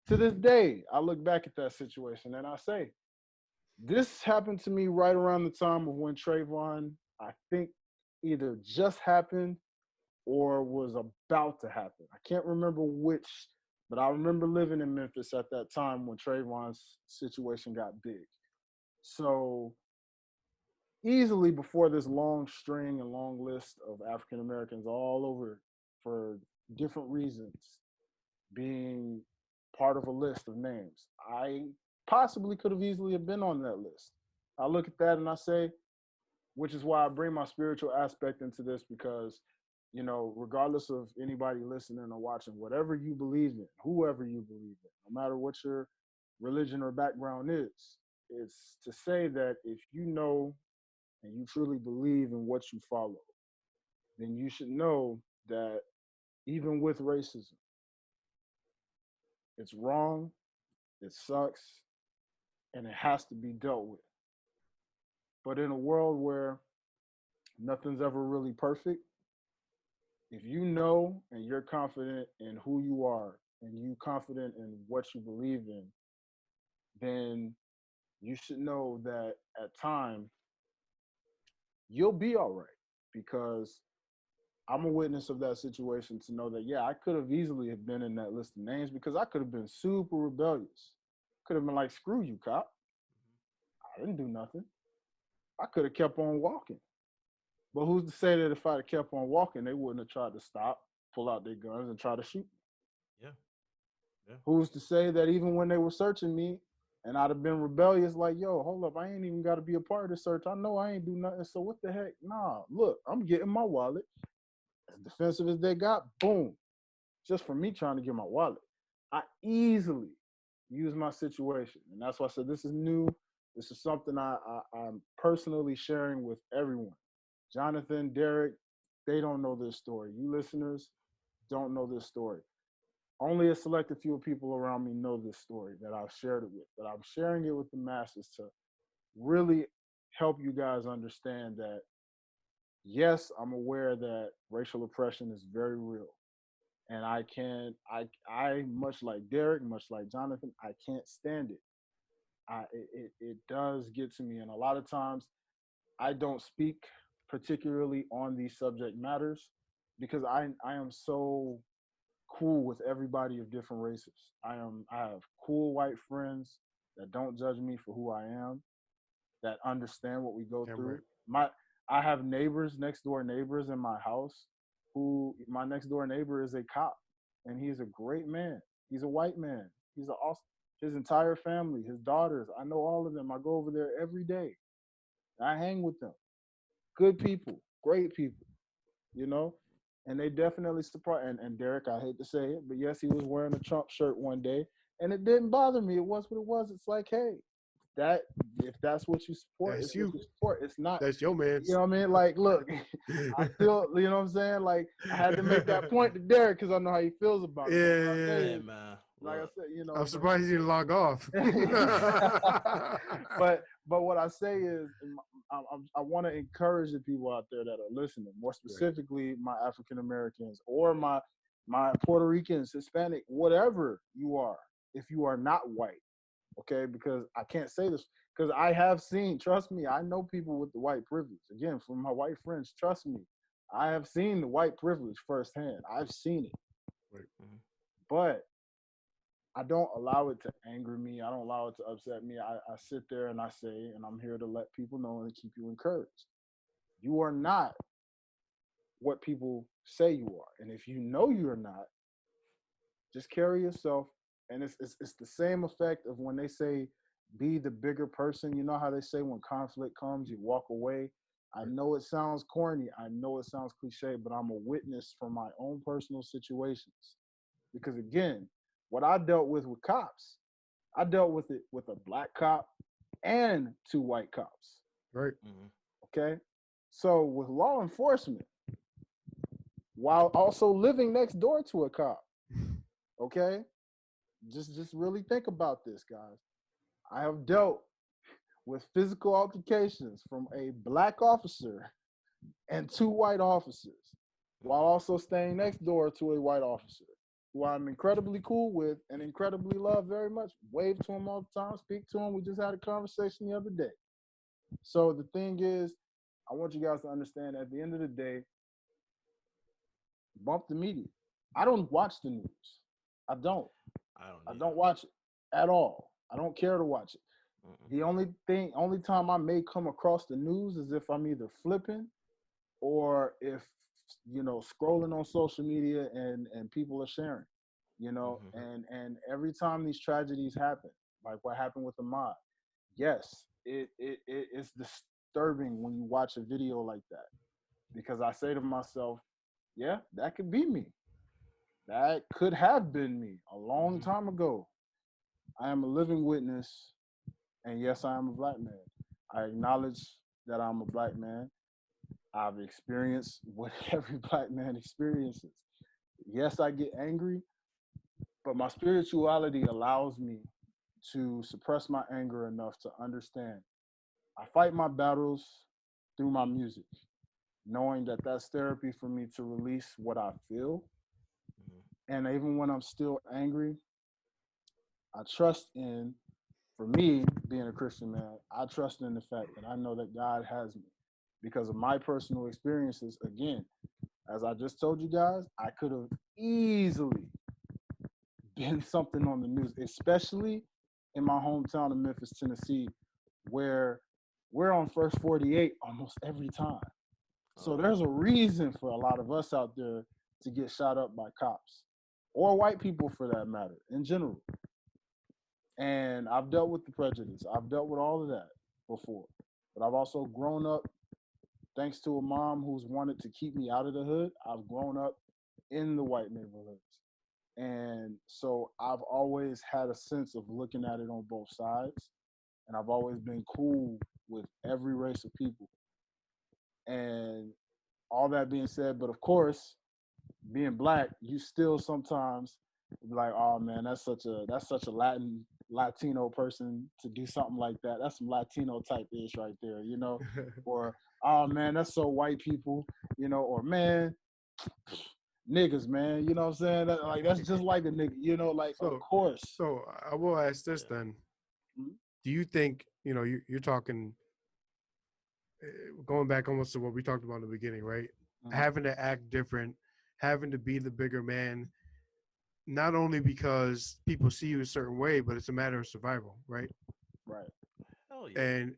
to this day, I look back at that situation and I say, this happened to me right around the time of when Trayvon, I think, either just happened or was about to happen. I can't remember which, but I remember living in Memphis at that time when Trayvon's situation got big. So easily before this long string and long list of African Americans all over for different reasons being part of a list of names. I possibly could have easily have been on that list. I look at that and I say, which is why I bring my spiritual aspect into this because, you know, regardless of anybody listening or watching, whatever you believe in, whoever you believe in, no matter what your religion or background is, it's to say that if you know and you truly believe in what you follow, then you should know that even with racism, it's wrong, it sucks, and it has to be dealt with. But in a world where nothing's ever really perfect, if you know and you're confident in who you are and you confident in what you believe in, then you should know that at time you'll be all right because I'm a witness of that situation to know that yeah, I could have easily have been in that list of names because I could have been super rebellious. Could have been like, screw you, cop. I didn't do nothing. I could have kept on walking. But who's to say that if I'd have kept on walking, they wouldn't have tried to stop, pull out their guns, and try to shoot me? Yeah. Yeah. Who's to say that even when they were searching me and I'd have been rebellious, like, yo, hold up, I ain't even got to be a part of the search. I know I ain't do nothing. So what the heck? Nah, look, I'm getting my wallet. As defensive as they got, boom. Just for me trying to get my wallet. I easily use my situation. And that's why I said this is new. This is something I'm personally sharing with everyone. Jonathan, Derrick, they don't know this story. You listeners don't know this story. Only a selected few people around me know this story that I've shared it with, but I'm sharing it with the masses to really help you guys understand that yes, I'm aware that racial oppression is very real. And I much like Derrick, much like Jonathan, I can't stand it. It does get to me. And a lot of times I don't speak particularly on these subject matters because I am so cool with everybody of different races. I have cool white friends that don't judge me for who I am, that understand what we go Damn through. right. I have neighbors, next door neighbors in my house who my next door neighbor is a cop and he's a great man. He's a white man. He's a awesome his entire family, his daughters, I know all of them. I go over there every day. I hang with them. Good people, great people, you know? And they definitely surprised. And Derrick, I hate to say it, but yes, he was wearing a Trump shirt one day, and it didn't bother me. It was what it was. It's like, hey, that if that's what you support, That's it's what you. you support. It's not. That's your You man's. know what I mean? Like, look, I still, you know what I'm saying? Like, I had to make that point to Derrick because I know how he feels about it. But what I say Yeah. Hey is, man, like I look. said, I'm surprised he didn't log off. but what I say is, I want to encourage the people out there that are listening, more specifically my African Americans or my Puerto Ricans, Hispanic, whatever you are, if you are not white, okay? Because I can't say this because I have seen, trust me, I know people with the white privilege. Again, from my white friends, trust me, I have seen the white privilege firsthand. I've seen it, Right. but I don't allow it to anger me. I don't allow it to upset me. I sit there and I say, and I'm here to let people know and keep you encouraged. You are not what people say you are. And if you know you're not, just carry yourself. And it's the same effect of when they say, be the bigger person. You know how they say when conflict comes, you walk away. I know it sounds corny. I know it sounds cliche, but I'm a witness from my own personal situations. Because again, what I dealt with cops, I dealt with it with a black cop and two white cops. Right. Okay. So with law enforcement, while also living next door to a cop, okay, just really think about this, guys. I have dealt with physical altercations from a black officer and two white officers, while also staying next door to a white officer who I'm incredibly cool with and incredibly love very much. Wave to him all the time, speak to him. We just had a conversation the other day. So the thing is, I want you guys to understand at the end of the day, bump the media. I don't watch the news. I don't. I don't watch it at all. I don't care to watch it. The only time I may come across the news is if I'm either flipping or if scrolling on social media and people are sharing, and every time these tragedies happen, like what happened with Ahmad, yes, it's disturbing when you watch a video like that because I say to myself, yeah, that could be me. That could have been me a long time ago. I am a living witness, and yes, I am a black man. I acknowledge that I'm a black man. I've experienced what every black man experiences. Yes, I get angry, but my spirituality allows me to suppress my anger enough to understand. I fight my battles through my music, knowing that that's therapy for me to release what I feel. And even when I'm still angry, I trust in, for me, being a Christian man, I trust in the fact that I know that God has me because of my personal experiences. Again, as I just told you guys, I could have easily been something on the news, especially in my hometown of Memphis, Tennessee, where we're on first 48 almost every time. So there's a reason for a lot of us out there to get shot up by cops or white people for that matter in general. And I've dealt with the prejudice. I've dealt with all of that before. But I've also grown up thanks to a mom who's wanted to keep me out of the hood. I've grown up in the white neighborhoods. And so I've always had a sense of looking at it on both sides. And I've always been cool with every race of people. And all that being said, but of course, being black, you still sometimes be like, oh man, that's such a Latino person to do something like that. That's some Latino type ish right there, or oh man, that's so white people, or man, niggas, man, you know what I'm saying? Like that's just like a nigga, like of course. So I will ask this then. Mhm. Do you think, you're talking, going back almost to what we talked about in the beginning, right? Having to act different, having to be the bigger man, not only because people see you a certain way, but it's a matter of survival, right? Right. Hell yeah. And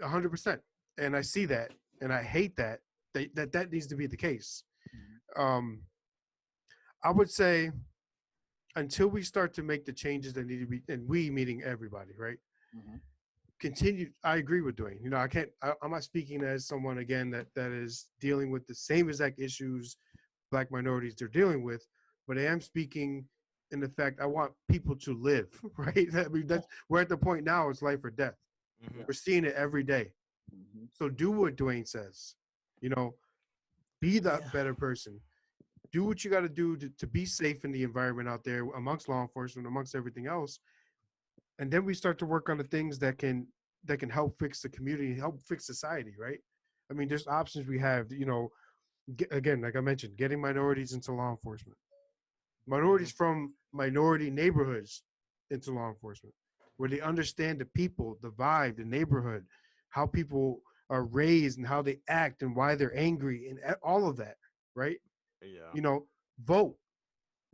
100%. And I see that, and I hate that needs to be the case. I would say until we start to make the changes that need to be, and we meaning everybody, right? Continue. I agree with Dwayne. I'm not speaking as someone again that is dealing with the same exact issues Black minorities they're dealing with, but I am speaking in the fact I want people to live, right? I mean, we're at the point now, it's life or death. Mm-hmm. We're seeing it every day. Mhm. So do what Dwayne says. You know, be the Yeah. better person. Do what you got to do to be safe in the environment out there amongst law enforcement, amongst everything else. And then we start to work on the things that can help fix the community, help fix society, right? I mean, there's options we have. Again, like I mentioned, getting minorities into law enforcement, Mm-hmm. minorities from minority neighborhoods into law enforcement, where they understand the people, the vibe, the neighborhood, how people are raised and how they act and why they're angry and all of that, right? Yeah. You know, vote.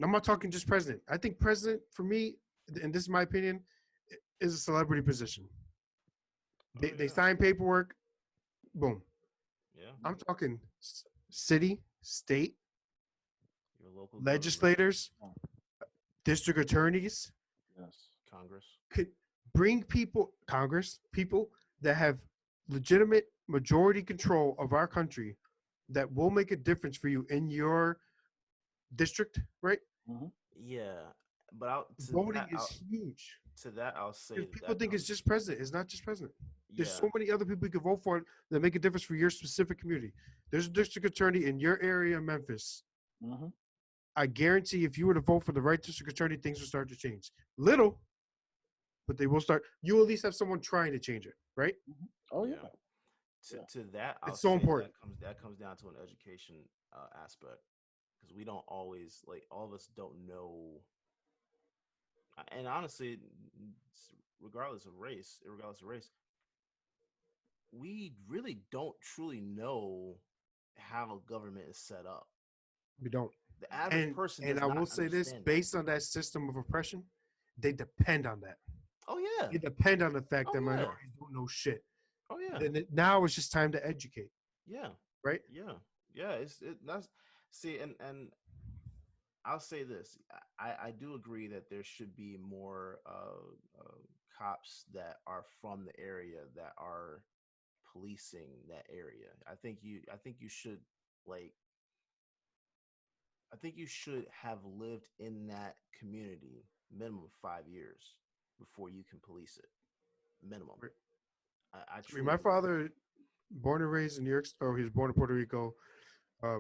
I'm not talking just president. I think president, for me, and this is my opinion, is a celebrity position. Oh They yeah. sign paperwork, boom. Yeah. I'm talking city, state, Your local government, legislators, Oh, district attorneys, yes. Congress. could bring people, Congress, people that have legitimate majority control of our country that will make a difference for you in your district, right? Mhm. Yeah. But I'll to Voting that is I'll huge. to that I'll say Because that people that think it's comes. just president. It's not just president. There's Yeah. so many other people you can vote for that make a difference for your specific community. There's a district attorney in your area, Memphis. Mhm. I guarantee if you were to vote for the right district attorney, things will start to change. Little, but they will start. You at least have someone trying to change it, right? Mhm. Oh Yeah. yeah. Yeah. To that I'll It's so say important. that comes down to an education aspect, because we don't always, like, all of us don't know. And honestly, regardless of race, we really don't truly know how a government is set up. We don't. The average And person and does I not will say this, understand that. based on that system of oppression, they depend on that. Oh yeah. They depend on the fact Oh that yeah. minorities don't know shit. Oh yeah. Now it's just time to educate, Yeah. right? Yeah. Yeah. That's, see, and I'll say this. I do agree that there should be more cops that are from the area that are policing that area. I think you should, like, I think you should have lived in that community minimum 5 years before you can police it. Minimum. Right. I I mean, truly my believe. father, born and raised in New York, or he was born in Puerto Rico,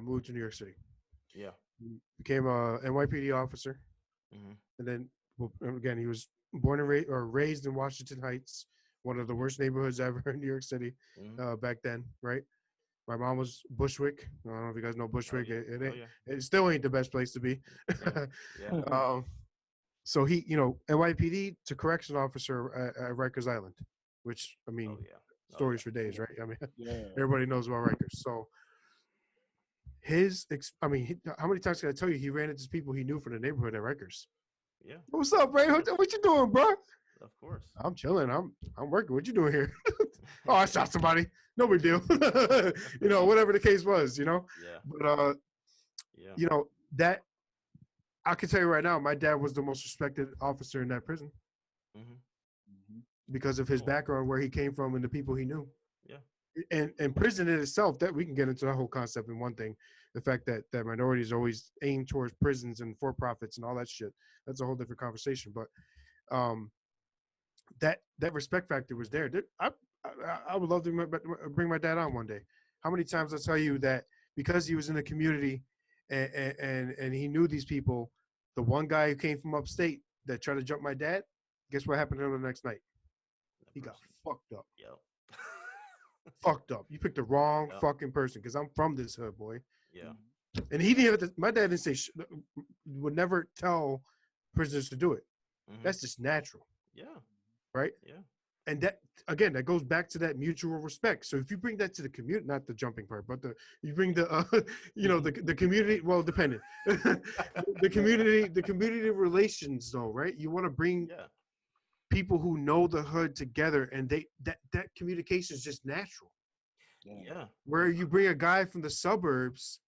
moved to New York City, Yeah. became a NYPD officer, Mm-hmm. and then again he was born and raised in Washington Heights, one of the worst neighborhoods ever in New York City, Mm-hmm. back then, right? My mom was Bushwick. I don't know if you guys know Oh Bushwick. yeah. It Oh ain't. yeah. It still ain't the best place to be. Yeah. Yeah. um, so he, NYPD to correction officer at Rikers Island, which I Oh mean, yeah. Oh stories yeah. for days, right? I mean, Yeah. everybody knows about Rikers. So how many times can I tell you he ran into people he knew from the neighborhood at Rikers? Yeah. What's up, Ray? Of What, course. what you doing, bro? Of course. I'm chilling. I'm working. What you doing here? Oh, I shot somebody. No big deal. Whatever the case was, Yeah. But Yeah. that I can tell you right now, my dad was the most respected officer in that prison Mm-hmm. Mhm. because of his Oh background, where he came from, and the people he knew. yeah. And prison in itself, that we can get into that whole concept in one thing, the fact that minorities always aim towards prisons and for profits and all that shit. That's a whole different conversation. But um, that respect factor was there. I would love to bring my dad on one day. How many times I tell you that because he was in the community and he knew these people, the one guy who came from upstate that tried to jump my dad, guess what happened to him the next night? That He got person. fucked up. Yep. Fucked up. You picked the wrong Yep. fucking person because I'm from this hood, boy. Yeah. And he didn't have to, my dad didn't say, would never tell prisoners to do it. Mm-hmm. That's just natural, Yeah. right? Yeah. And that, again, that goes back to that mutual respect. So if you bring that to the community, not the jumping part, but you bring the the community, well, depending, the community relations though, right? You want to bring Yeah. people who know the hood together, and that communication is just natural. Yeah. Yeah. Where you bring a guy from the suburbs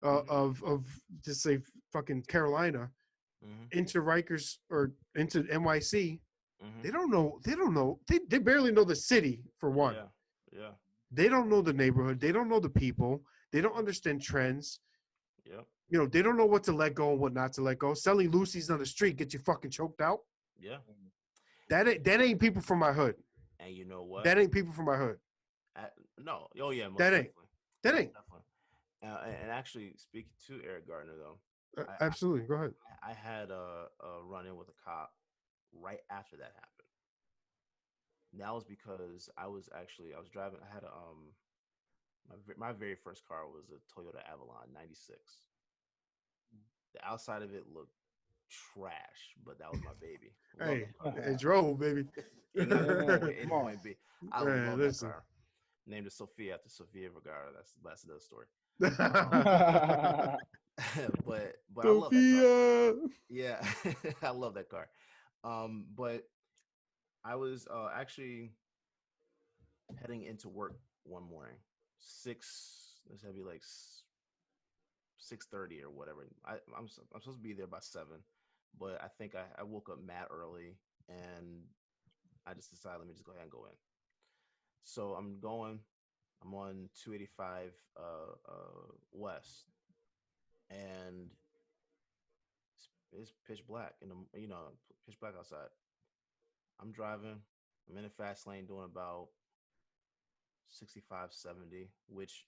Mhm. of just say fucking Carolina Mm-hmm. into Rikers or into NYC, Mm-hmm. they don't know. They barely know the city for one. Yeah. Yeah. They don't know the neighborhood. They don't know the people. They don't understand trends. Yep. They don't know what to let go and what not to let go. Selling Lucy's on the street get you fucking choked out. Yeah. That ain't people from my hood. And you know what? That ain't people from my hood. No. Oh yeah, most That ain't. definitely. That Most ain't. definitely. And actually, speaking to Eric Gardner though, I Absolutely. Go ahead. I had a run in with a cop right after that happened. That was because I was driving. I had a my very first car was a Toyota Avalon '96. The outside of it looked trash, but that was my baby. Love Hey, that car. it drove, baby. It Hey, is man, point A come to on. point B. I Man, love that listen. car. Named it Sophia after Sofia Vergara. That's another story. Um, but I love that car. Sophia. Yeah, I love that car. But I was actually heading into work one morning, six. This had to be like 6:30 or whatever. I'm supposed to be there by 7, but I think I woke up mad early and I just decided let me just go ahead and go in. So I'm going. I'm on 285 west, and it's pitch black in the pitch black outside. I'm driving. I'm in the fast lane doing about 65, 70, which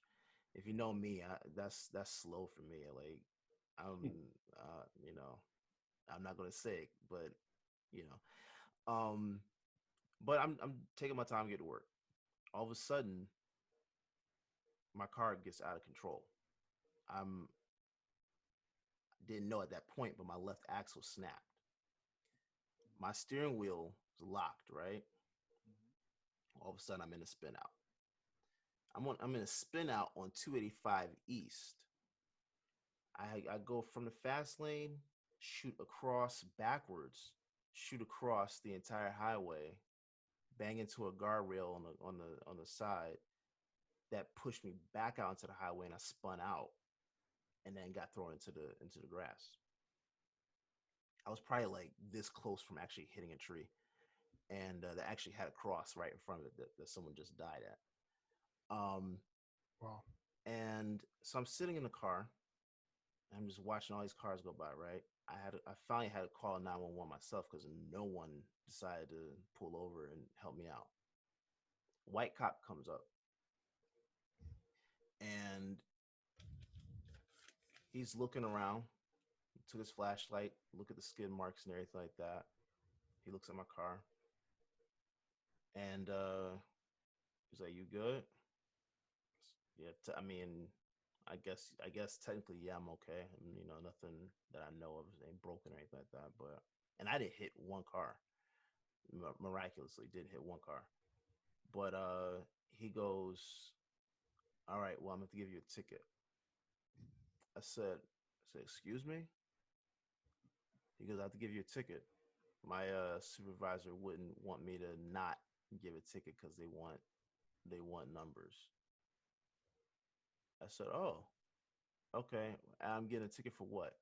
if you know me, that's slow for me. Like I'm you know, I'm not gonna say it, but you know. But I'm taking my time to get to work. All of a sudden, my car gets out of control. I'm didn't know at that point, but my left axle snapped. My steering wheel is locked, right? All of a sudden I'm in a spin out. I'm in a spin out on 285 East. I go from the fast lane, shoot across backwards, shoot across the entire highway, bang into a guardrail on the side that pushed me back out into the highway, and I spun out and then got thrown into the grass. I was probably like this close from actually hitting a tree, and that actually had a cross right in front of it that someone just died at. Wow. And so I'm sitting in the car. I'm just watching all these cars go by. Right. I finally had to call 911 myself because no one decided to pull over and help me out. White cop comes up and he's looking around. He took his flashlight, look at the skid marks and everything like that. He looks at my car and he's like, "You good?" Yeah, I mean, I guess technically, yeah, I'm okay. I mean, nothing that I know of ain't broken or anything like that. But and I did hit one car, miraculously did hit one car. But he goes, "All right, well, I'm going to give you a ticket." I said, "Excuse me?" He goes, "I have to give you a ticket. My supervisor wouldn't want me to not give a ticket because they want numbers." I said, "Oh, okay. I'm getting a ticket for what?"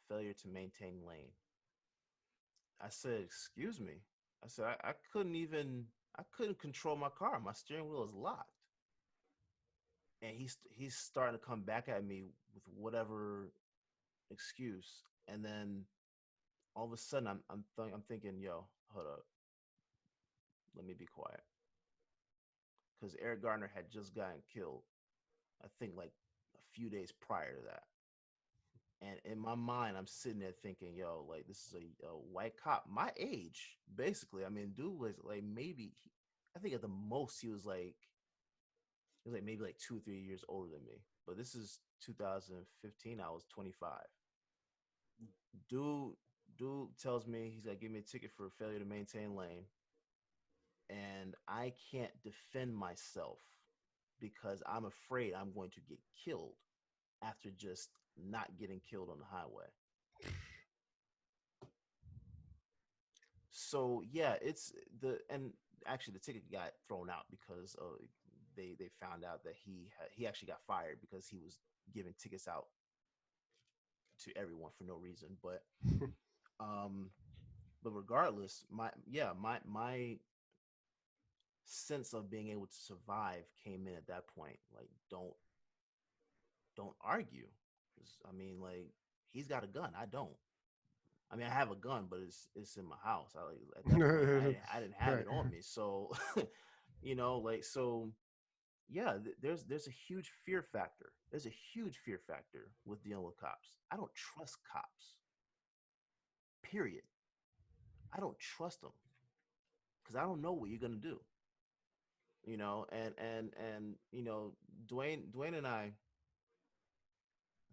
"Failure to maintain lane." I said, "Excuse me." I said, I couldn't control my car. My steering wheel is locked. And he's starting to come back at me with whatever excuse. And then all of a sudden I'm thinking, yo, hold up, let me be quiet. Because Eric Gardner had just gotten killed, I think like a few days prior to that. And in my mind, I'm sitting there thinking, yo, like this is a white cop, my age, basically. I mean, dude was like I think at the most he was like maybe like 2 or 3 years older than me. But this is 2015. I was 25. Dude, dude tells me he's gonna give me a ticket for failure to maintain lane, and I can't defend myself because I'm afraid I'm going to get killed after just not getting killed on the highway. So yeah, it's the and actually the ticket got thrown out because they found out that he actually got fired because he was giving tickets out to everyone for no reason. Um but regardless, my sense of being able to survive came in at that point. Like don't argue. 'Cause, I mean, like he's got a gun, I don't. I mean, I have a gun, but it's in my house. At that point, I didn't have Right. it on me. So, like so. Yeah, there's a huge fear factor. There's a huge fear factor with dealing with cops. I don't trust cops. Period. I don't trust them because I don't know what you're gonna do. And Dwayne and I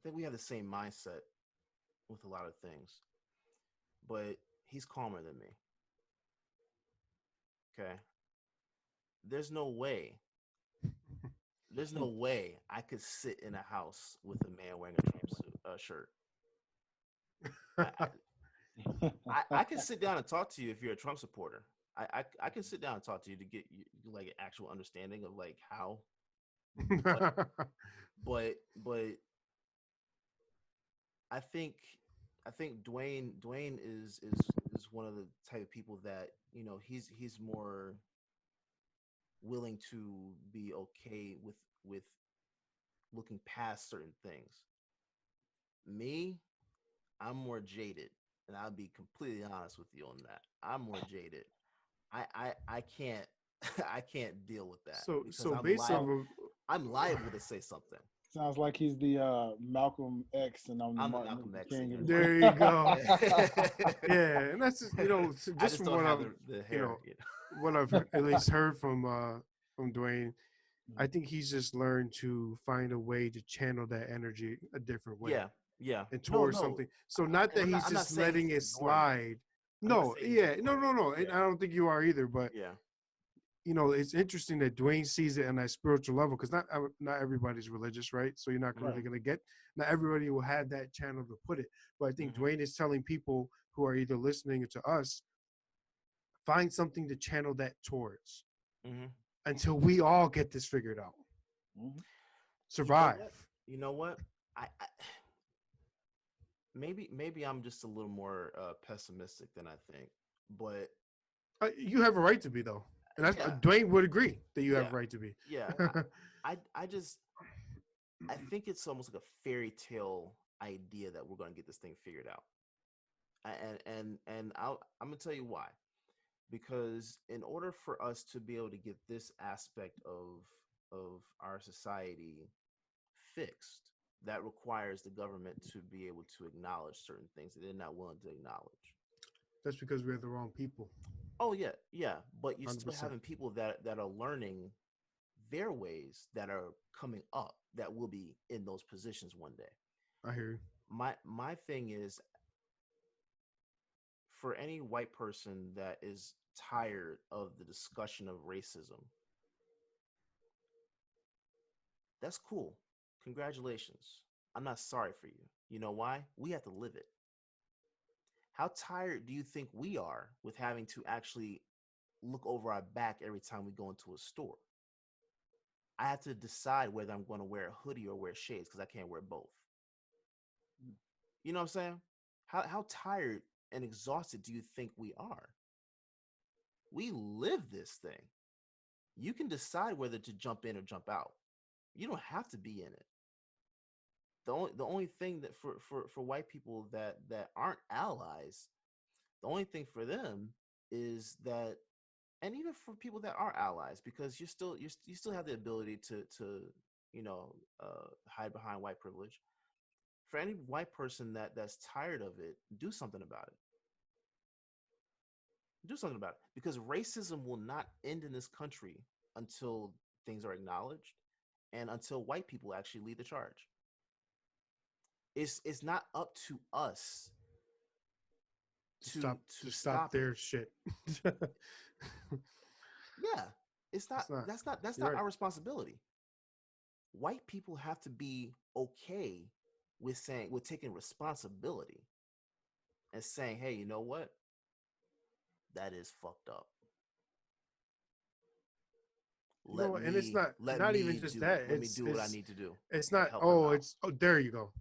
think we have the same mindset with a lot of things, but he's calmer than me. Okay, there's no way, there's no way I could sit in a house with a man wearing a Trump shirt. I, I can sit down and talk to you if you're a Trump supporter. I can sit down and talk to you to get you like an actual understanding of like how, but I think Dwayne is one of the type of people that he's more willing to be okay with looking past certain things. Me, I'm more jaded, and I'll be completely honest with you on that. I'm more jaded. I can't I can't deal with that because So based off of I'm liable to say something. Sounds like he's the Malcolm X and I'm the I'm the Martin Malcolm Luther X in King. here. there you go. Yeah. Yeah, and that's just, I just just from don't what have I've the you hair. know what I've at least heard from Dwayne. I think he's just learned to find a way to channel that energy a different way Yeah, yeah. and No, towards no. something. So not And that he's I'm not just saying letting he's it ignoring it. slide. I'm not No, saying he's yeah, no, ignoring no, no. it. And Yeah, I don't think you are either. But yeah. it's interesting that Dwayne sees it on that spiritual level because not everybody's religious, right? So you're not Right. really going to get. Not everybody will have that channel to put it. But I think Mm-hmm. Dwayne is telling people who are either listening to us, find something to channel that towards Mm-hmm. until we all get this figured out. Mhm. You know Survive. what? You know what? I maybe I'm just a little more pessimistic than I think, but You have a right to be though, and that's yeah, Dwayne would agree that you have yeah, a right to be. yeah. I just I think it's almost like a fairy tale idea that we're going to get this thing figured out. I'm gonna tell you why. Because in order for us to be able to get this aspect of our society fixed, that requires the government to be able to acknowledge certain things that they're not willing to acknowledge. That's because we have the wrong people. Oh yeah, yeah, but you're still 100%. having people that are learning their ways that are coming up that will be in those positions one day. I hear you. My thing is for any white person that is tired of the discussion of racism, that's cool. Congratulations. I'm not sorry for you. You know why? We have to live it. How tired do you think we are with having to actually look over our back every time we go into a store? I have to decide whether I'm going to wear a hoodie or wear shades because I can't wear both. You know what I'm saying? How tired and exhausted do you think we are? We live this thing. You can decide whether to jump in or jump out. You don't have to be in it. The only thing that for white people that aren't allies, the only thing for them is that, and even for people that are allies, because you still have the ability to hide behind white privilege. For any white person that's tired of it, do something about it. Do something about it, because racism will not end in this country until things are acknowledged and until white people actually lead the charge. It's not up to us to To stop stop it. their shit. Yeah, it's not. It's not. That's You're not right. our responsibility. White people have to be okay with taking responsibility and saying, "Hey, you know what? That is fucked up. And it's not even just that. Let me do what I need to do It's to not. help them Oh, out." it's there you go.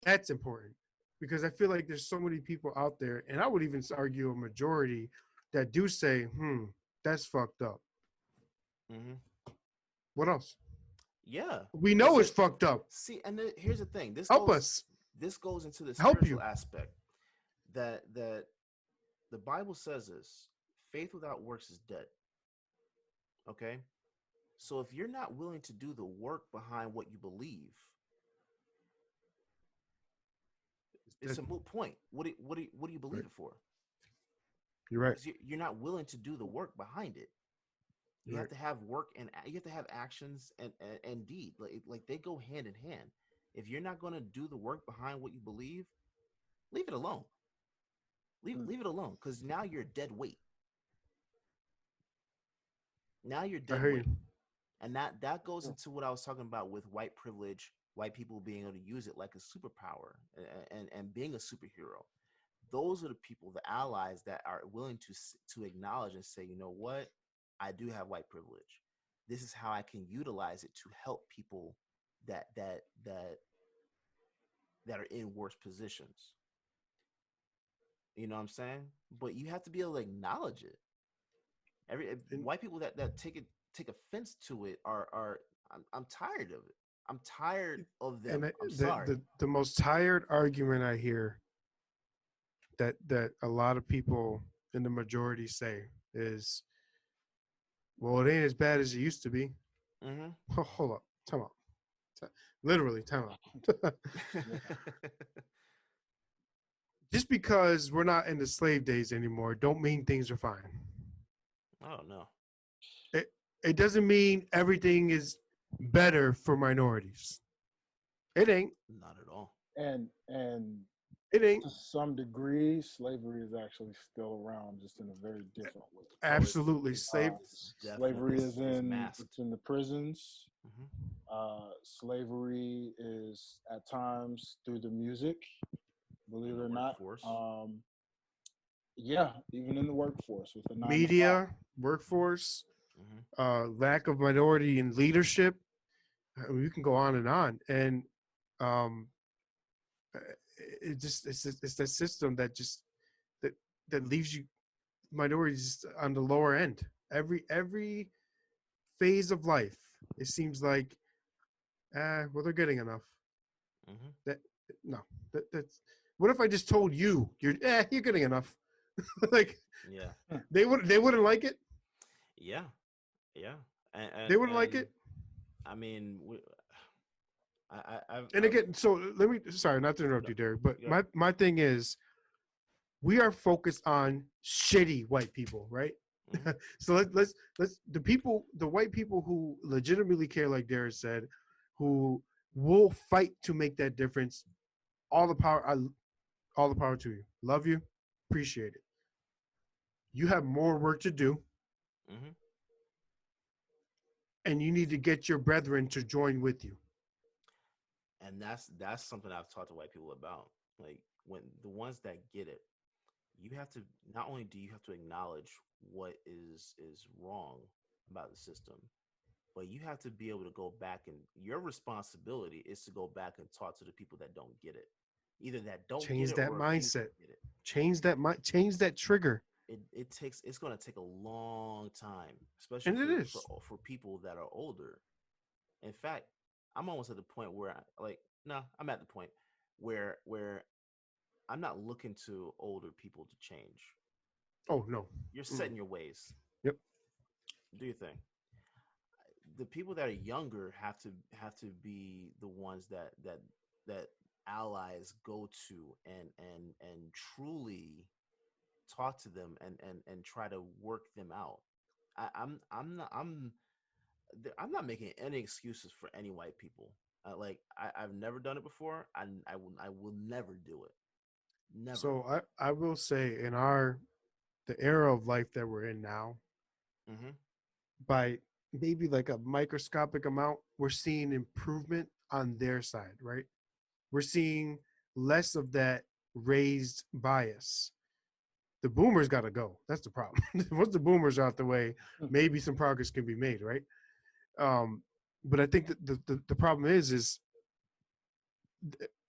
That's important because I feel like there's so many people out there, and I would even argue a majority that do say, that's fucked up. Mm-hmm. What else? Yeah, We it's know it's just fucked up. see, and here's the thing. Help us. This goes into the Help spiritual you. aspect. that the Bible says this: faith without works is dead. Okay, so if you're not willing to do the work behind what you believe, it's That- a moot point. What do you believe right. it for? You're right. Because you're not willing to do the work behind it. You You're have right. to have work, and you have to have actions and deed. Like they go hand in hand. If you're not going to do the work behind what you believe, leave it alone. Leave it alone, because now you're dead weight. Now you're I dead hear you. weight. And that goes into what I was talking about with white privilege, white people being able to use it like a superpower, and being a superhero. Those are the people, the allies that are willing to acknowledge and say, you know what, I do have white privilege. This is how I can utilize it to help people that that that that are in worse positions. You know what I'm saying? But you have to be able to acknowledge it. And White people that take offense to it are I'm tired of it. I'm tired of them. I'm sorry. the most tired argument I hear that a lot of people in the majority say is, well, it ain't as bad as it used to be. Mm-hmm. Hold up, time out. Literally, time out. Just because we're not in the slave days anymore, don't mean things are fine. I don't know. It it doesn't mean everything is better for minorities. It ain't. Not at all. And It ain't. to some degree, slavery is actually still around, just in a very different way. Oh, Absolutely. Slave. it's definitely Slavery is it's in masked. it's in the prisons. Mm-hmm. Slavery is at times through the music, believe In it the or not. workforce. Yeah, even in the workforce with the 9 to 5. Media, workforce, Mm-hmm. lack of minority in leadership. I mean, you can go on, and um, uh, it just it's that system that just that that leaves you minorities just on the lower end. Every phase of life, it seems like, well, they're getting enough. Mm-hmm. That no, that's. What if I just told you you're getting enough? Like Yeah. they wouldn't like it. Yeah. Yeah. They wouldn't like And it. I mean, And I've again, so let me, sorry, not to interrupt no, you, Derrick, but go ahead. my thing is, we are focused on shitty white people, right? Mm-hmm. So let's the white people who legitimately care, like Derrick said, who will fight to make that difference. All the power, all the power to you. Love you, appreciate it. You have more work to do, Mm-hmm. and you need to get your brethren to join with you. And that's something I've talked to white people about. Like, when the ones that get it, you have to, not only do you have to acknowledge what is wrong about the system, but you have to be able to go back, and your responsibility is to go back and talk to the people that don't get it, either that don't get Change it that or refuse to mindset. get it. Change that trigger. It's going to take a long time, especially And it for is. for people that are older. In fact, I'm almost at the point where I'm at the point where I'm not looking to older people to change. Oh no. You're set in your ways. Yep. Do your thing. The people that are younger have to be the ones that allies go to, and truly talk to them, and try to work them out. I'm not making any excuses for any white people. I've never done it before. I will never do it. Never. So I will say, in the era of life that we're in now, Mm-hmm. by maybe like a microscopic amount, we're seeing improvement on their side, right? We're seeing less of that raised bias. The boomers got to go. That's the problem. Once the boomers are out the way, maybe some progress can be made, right? Um, but I think that the problem is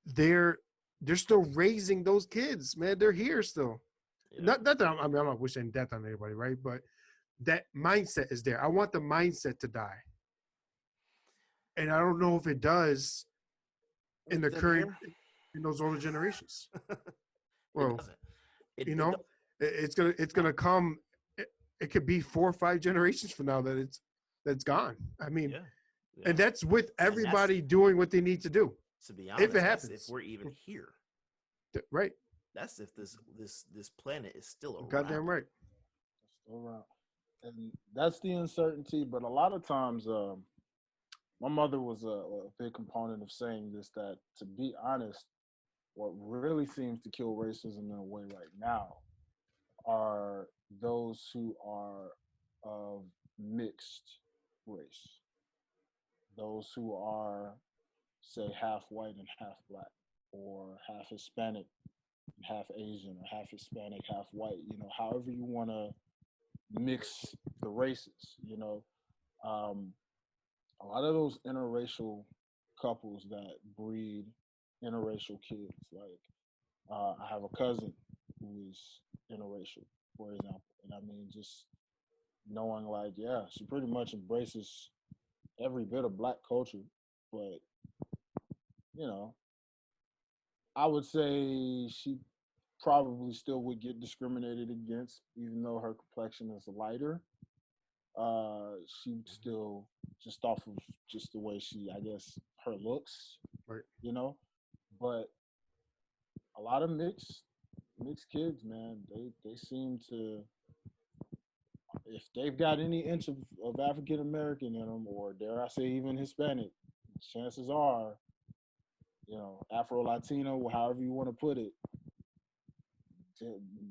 they're they're still raising those kids, man. They're here still. Yeah. Not that I'm not wishing death on anybody, right? But that mindset is there. I want the mindset to die, and I don't know if it does in With the them current here, in those older generations. it Well, doesn't. It, You it know, it's gonna come. It could be 4 or 5 generations from now that's gone. I mean, yeah, yeah. and that's with And that's, everybody doing what they need to do. to be If it honest, that's if happens, we're even here. right? That's if this planet is still around. Goddamn right. Still around. And that's the uncertainty. But a lot of times, my mother was a big component of saying this, that to be honest, what really seems to kill racism in a way right now are those who are of mixed race, those who are, say, half white and half black, or half Hispanic and half Asian, or half Hispanic, half white, however you want to mix the races, Um, a lot of those interracial couples that breed interracial kids, like I have a cousin who is interracial, for example, and I mean, just knowing, like, yeah, she pretty much embraces every bit of black culture, but you know, I would say she probably still would get discriminated against, even though her complexion is lighter. She still, just off of just the way she, I guess, her looks, Right. you know. But a lot of mixed kids, man, they seem to, if they've got any inch of African American in them, or dare I say even Hispanic, chances are, Afro Latino, however you want to put it,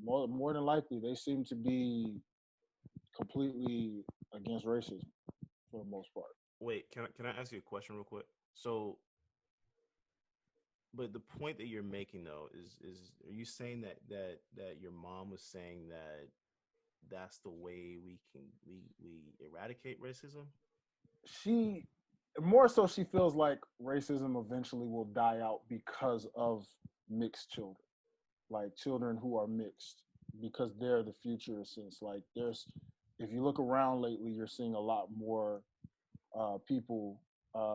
more than likely they seem to be completely against racism for the most part. Wait, can I ask you a question real quick? So, but the point that you're making though is are you saying that your mom was saying that that's the way we eradicate racism? She, more so, she feels like racism eventually will die out because of mixed children, like children who are mixed, because they're the future. Since, like, there's, if you look around lately, you're seeing a lot more people,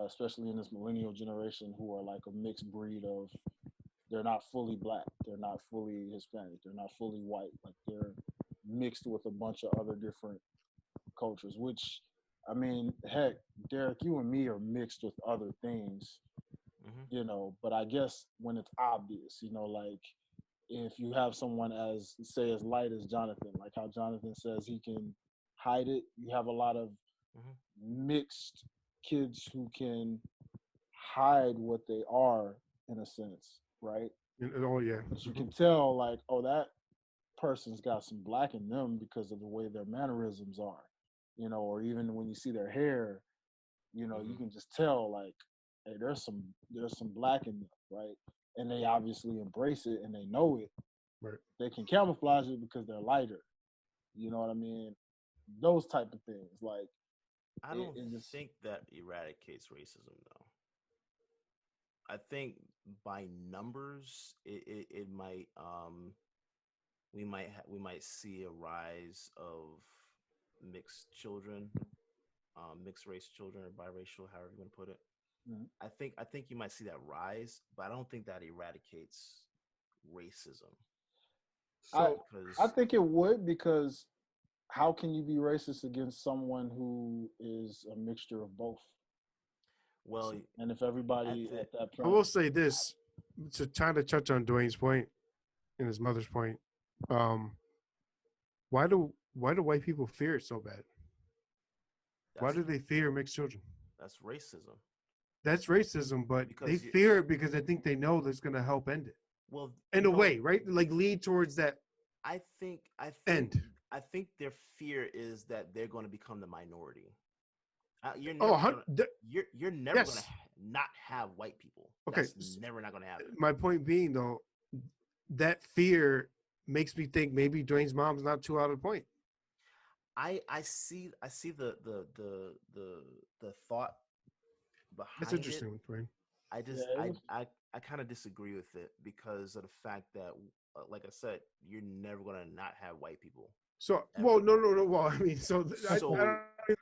especially in this millennial generation, who are like a mixed breed of, they're not fully black, they're not fully Hispanic, they're not fully white, like they're mixed with a bunch of other different cultures. Which, I mean, heck, Derek, you and me are mixed with other things, Mm-hmm. But I guess when it's obvious, like if you have someone as, say, as light as Jonathan, like how Jonathan says he can hide it, you have a lot of Mm-hmm. mixed kids who can hide what they are, in a sense, right? Oh yeah. But you can tell, like, oh, that person's got some black in them because of the way their mannerisms are, or even when you see their hair, you Mm-hmm. can just tell, like, hey, there's some black in them, right? And they obviously embrace it and they know it. Right. They can camouflage it because they're lighter. You know what I mean? Those type of things, like I it, don't it just think that eradicates racism though. I think by numbers, it might we might see a rise of mixed children, mixed race children or biracial, however you want to put it. Mhm. I think you might see that rise, but I don't think that eradicates racism I So I because think it would, because how can you be racist against someone who is a mixture of both? well And if at everybody the at that I point, will say this to kind of touch on Dwayne's point and his mother's point. Um, why do white people fear it so bad? Why that's do they fear mixed children? that's racism That's racism, but they because you fear it because I think they know that's going to help end it well in you a know way, right? Like lead towards that I think I think end. I think their fear is that they're going to become the minority. You're Oh, never gonna you're never gonna yes. not have white people. Okay. That's never not gonna happen. My point being, though, that fear makes me think maybe Dwayne's mom's not too out of the point. I see the thought That's behind it. interesting, Dwayne. I yeah, just it was. I kind of disagree with it because of the fact that, like I said, you're never gonna not have white people So, well, ever. no. Well, I mean, so So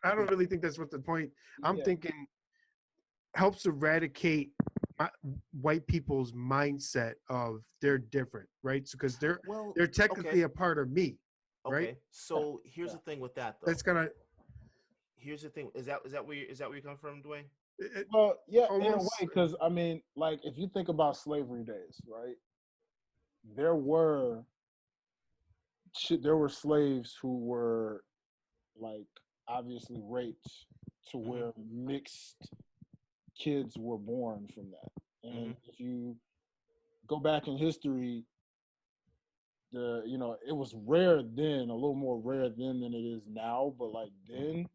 I don't really think that's what the point. I'm Yeah, thinking helps eradicate my, white people's mindset of they're different, right? Because Well, they're okay, technically a part of me, right? okay. Yeah, So here's yeah. the thing with that though. That's gonna Here's the thing. Is that where you come from, Dwayne? it, Well, yeah, in a way, almost. because I mean, like if you think about slavery days, right? There were there were slaves who were like obviously raped to Mm-hmm. where mixed kids were born from that. Mm-hmm. And if you go back in history, it was rare then, a little more rare then than it is now. But like then,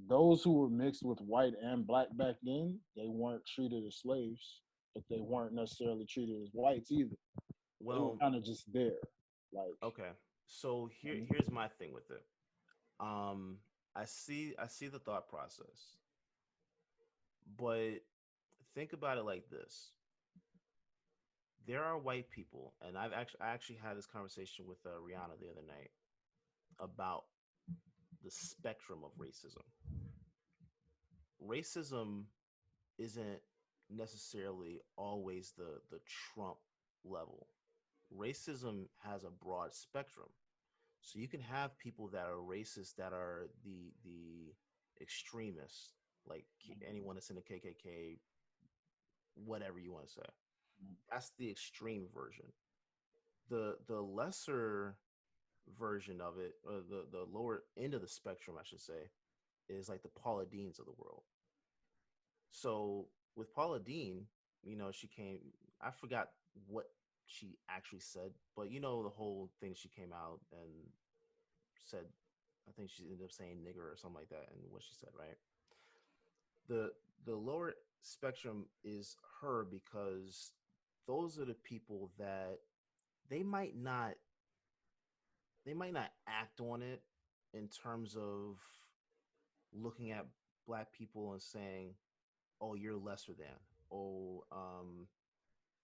those who were mixed with white and black back then, they weren't treated as slaves, but they weren't necessarily treated as whites either. They were Well, kind of just there, like. okay. So Mhm. here's my thing with it. Um, I see the thought process, but think about it like this: there are white people, and I actually had this conversation with Rihanna the other night about the spectrum of racism. Racism isn't necessarily always the Trump level. Racism has a broad spectrum. So you can have people that are racist that are the extremists, like anyone that's in the KKK, whatever you want to say. That's the extreme version. The lesser version of it, or the lower end of the spectrum, I should say, is like the Paula Deans of the world. So with Paula Dean, she came. I forgot what she actually said, but the whole thing, she came out and said, I think she ended up saying nigger or something like that, and what she said, right? The the lower spectrum is her, because those are the people that they might not they might not act on it in terms of looking at black people and saying, "Oh, you're lesser than," oh,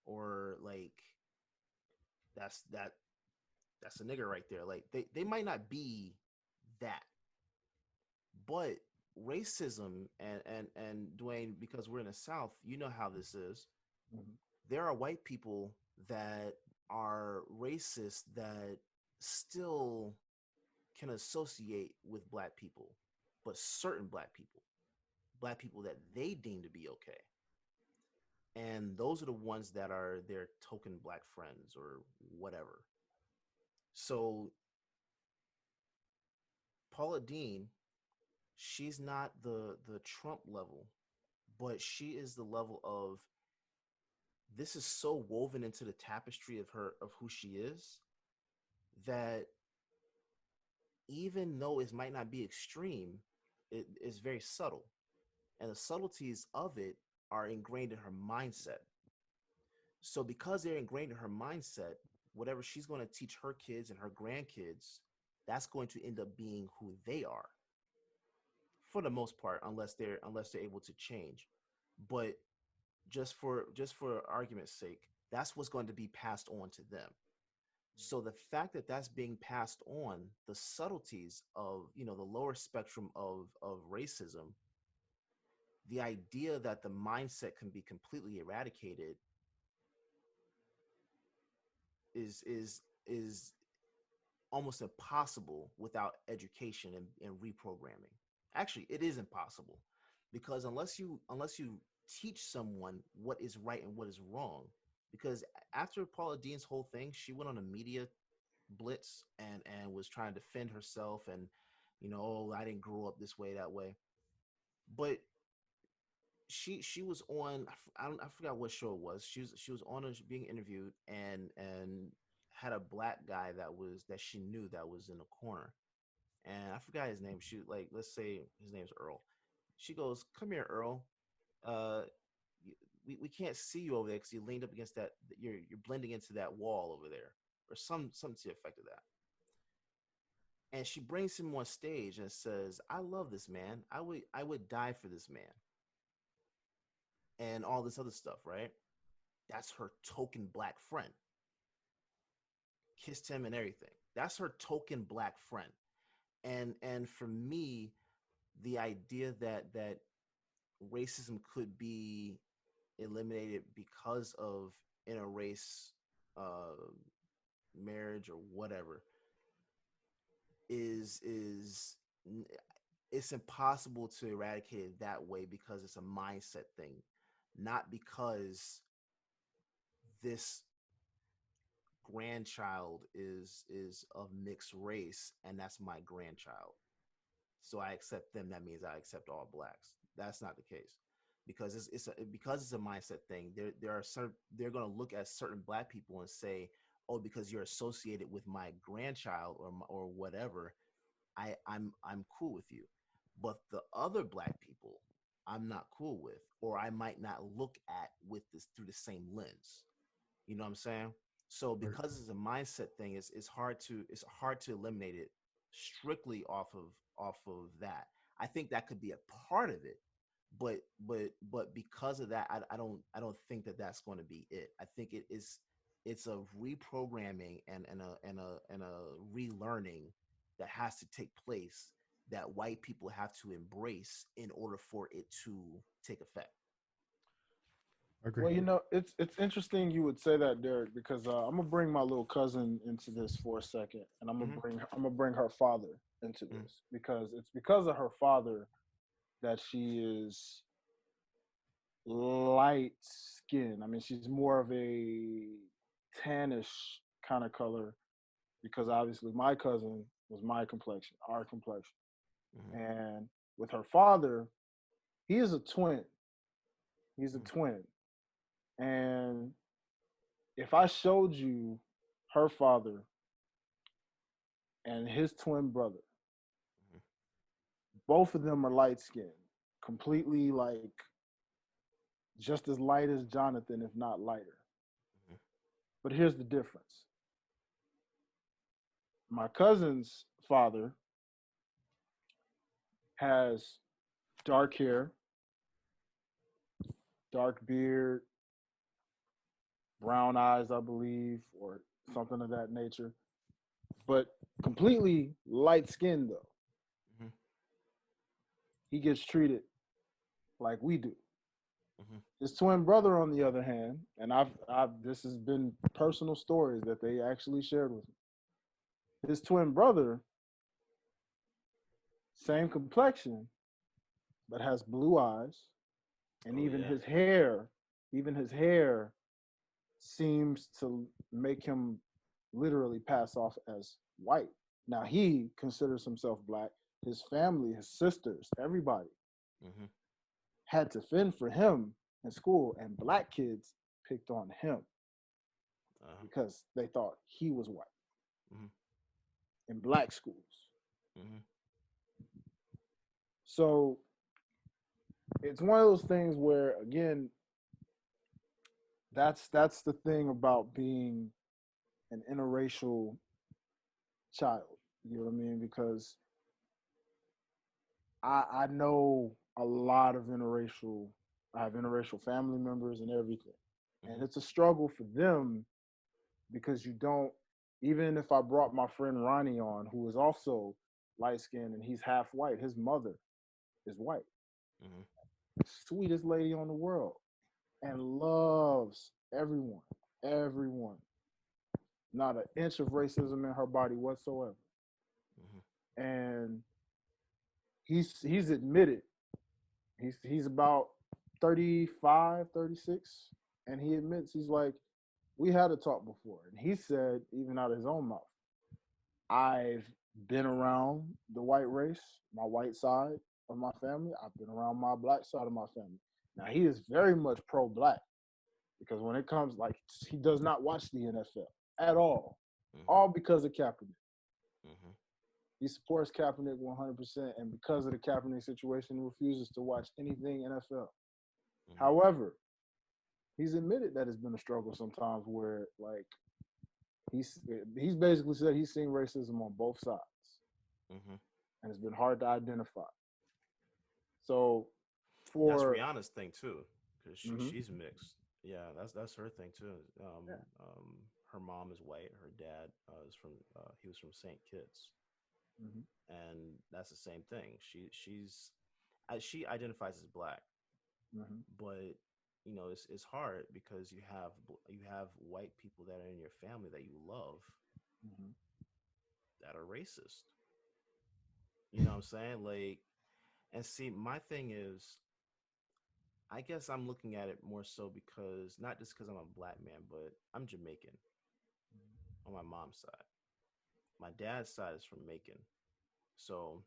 or like that's that that's a nigger right there. Like they might not be that, but racism and Dwayne, because we're in the South, you know how this is. Mhm. There are white people that are racist that still can associate with black people, but certain black people that they deem to be okay. And those are the ones that are their token black friends or whatever. So Paula Dean, she's not the Trump level, but she is the level of, this is so woven into the tapestry of her, of who she is, that even though it might not be extreme, it is very subtle. And the subtleties of it are ingrained in her mindset. So because they're ingrained in her mindset, whatever she's going to teach her kids and her grandkids, that's going to end up being who they are for the most part, unless they're able to change. But just for argument's sake, that's what's going to be passed on to them. So the fact that that's being passed on, the subtleties of, the lower spectrum of racism, the idea that the mindset can be completely eradicated is almost impossible without education and reprogramming. Actually, it is impossible, because unless you teach someone what is right and what is wrong, because after Paula Dean's whole thing, she went on a media blitz and was trying to defend herself, and oh, I didn't grow up this way, that way. But she was on, I forgot what show it was. She was on being interviewed, and had a black guy that she knew that was in the corner, and I forgot his name. She, like, let's say his name's Earl. She goes, "Come here, Earl. Uh, we can't see you over there because you leaned up against that. You're blending into that wall over there, or something to the effect of that." And she brings him on stage and says, "I love this man. I would die for this man," and all this other stuff, right? That's her token black friend. Kissed him and everything. That's her token black friend. And for me, the idea that racism could be eliminated because of interrace uh, marriage or whatever is it's impossible to eradicate it that way because it's a mindset thing, not because this grandchild is of mixed race and that's my grandchild, so I accept them, that means I accept all blacks. That's not the case, because because it's a mindset thing. There are certain, they're going to look at certain black people and say, oh, because you're associated with my grandchild or whatever, I'm cool with you. But the other black people I'm not cool with, or I might not look at with this through the same lens. You know what I'm saying? So Right. because it's a mindset thing, it's hard to eliminate it strictly off of that. I think that could be a part of it, but because of that, I don't think that that's going to be it. I think it's a reprogramming and a relearning that has to take place, that white people have to embrace in order for it to take effect. I agree. Well, it's interesting you would say that, Derek, because I'm gonna bring my little cousin into this for a second, and Mm-hmm. I'm gonna bring her father into Mm-hmm. this because it's because of her father that she is light skin. I mean, she's more of a tannish kind of color because obviously my cousin was my complexion, our complexion, Mm-hmm. and with her father, he is a twin. He's a twin, and if I showed you her father and his twin brother, both of them are light skinned, completely like just as light as Jonathan, if not lighter. Mm-hmm. But here's the difference. My cousin's father has dark hair, dark beard, brown eyes, I believe, or something of that nature, but completely light skinned though. Mm-hmm. He gets treated like we do. Mm-hmm. His twin brother, on the other hand, and I've this has been personal stories that they actually shared with me. His twin brother, same complexion, but has blue eyes, and Oh yeah. even his hair seems to make him literally pass off as white. Now he considers himself black. His family, his sisters, everybody Mm-hmm. had to fend for him in school, and black kids picked on him Uh-huh. because they thought he was white Mm-hmm. in black schools. Mm-hmm. So it's one of those things where, again, that's the thing about being an interracial child. You know what I mean? Because I know a lot of interracial. I have interracial family members and everything, and Mm-hmm. it's a struggle for them because you don't. Even if I brought my friend Ronnie on, who is also light skinned and he's half white, his mother is white, Mm-hmm. sweetest lady on the world, and loves everyone, everyone. Not an inch of racism in her body whatsoever. Mm-hmm. And he's admitted he's about 35, 36, and he admits he's like, we had a talk before, and he said even out of his own mouth, I've been around the white race, my white side of my family. I've been around my black side of my family. Now he is very much pro-black because when it comes, like, he does not watch the NFL at Mm-hmm. all because of Kaepernick. Mm-hmm. He supports Kaepernick 100%, and because of the Kaepernick situation, refuses to watch anything NFL. Mm-hmm. However, he's admitted that it's been a struggle sometimes where, like, he's basically said he's seen racism on both sides, Mm-hmm. and it's been hard to identify. So, That's for Rihanna's thing too, because mhm, she's mixed. Yeah, that's her thing too. yeah, Her mom is white. Her dad is from he was from Saint Kitts, mhm, and that's the same thing. She identifies as black, mhm, but it's hard because you have white people that are in your family that you love Mm-hmm. that are racist. You know what I'm saying? Like, and see, my thing is, I guess I'm looking at it more so because not just because I'm a black man, but I'm Jamaican on my mom's side. My dad's side is from Macon, so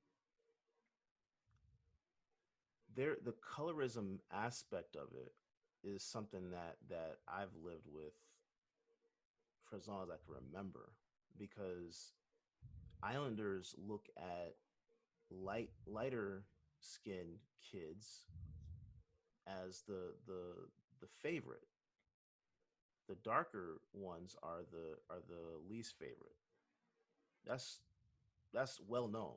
the colorism aspect of it is something that I've lived with for as long as I can remember, because Islanders look at lighter skinned kids as the favorite. The darker ones are the least favorite. That's that's well known.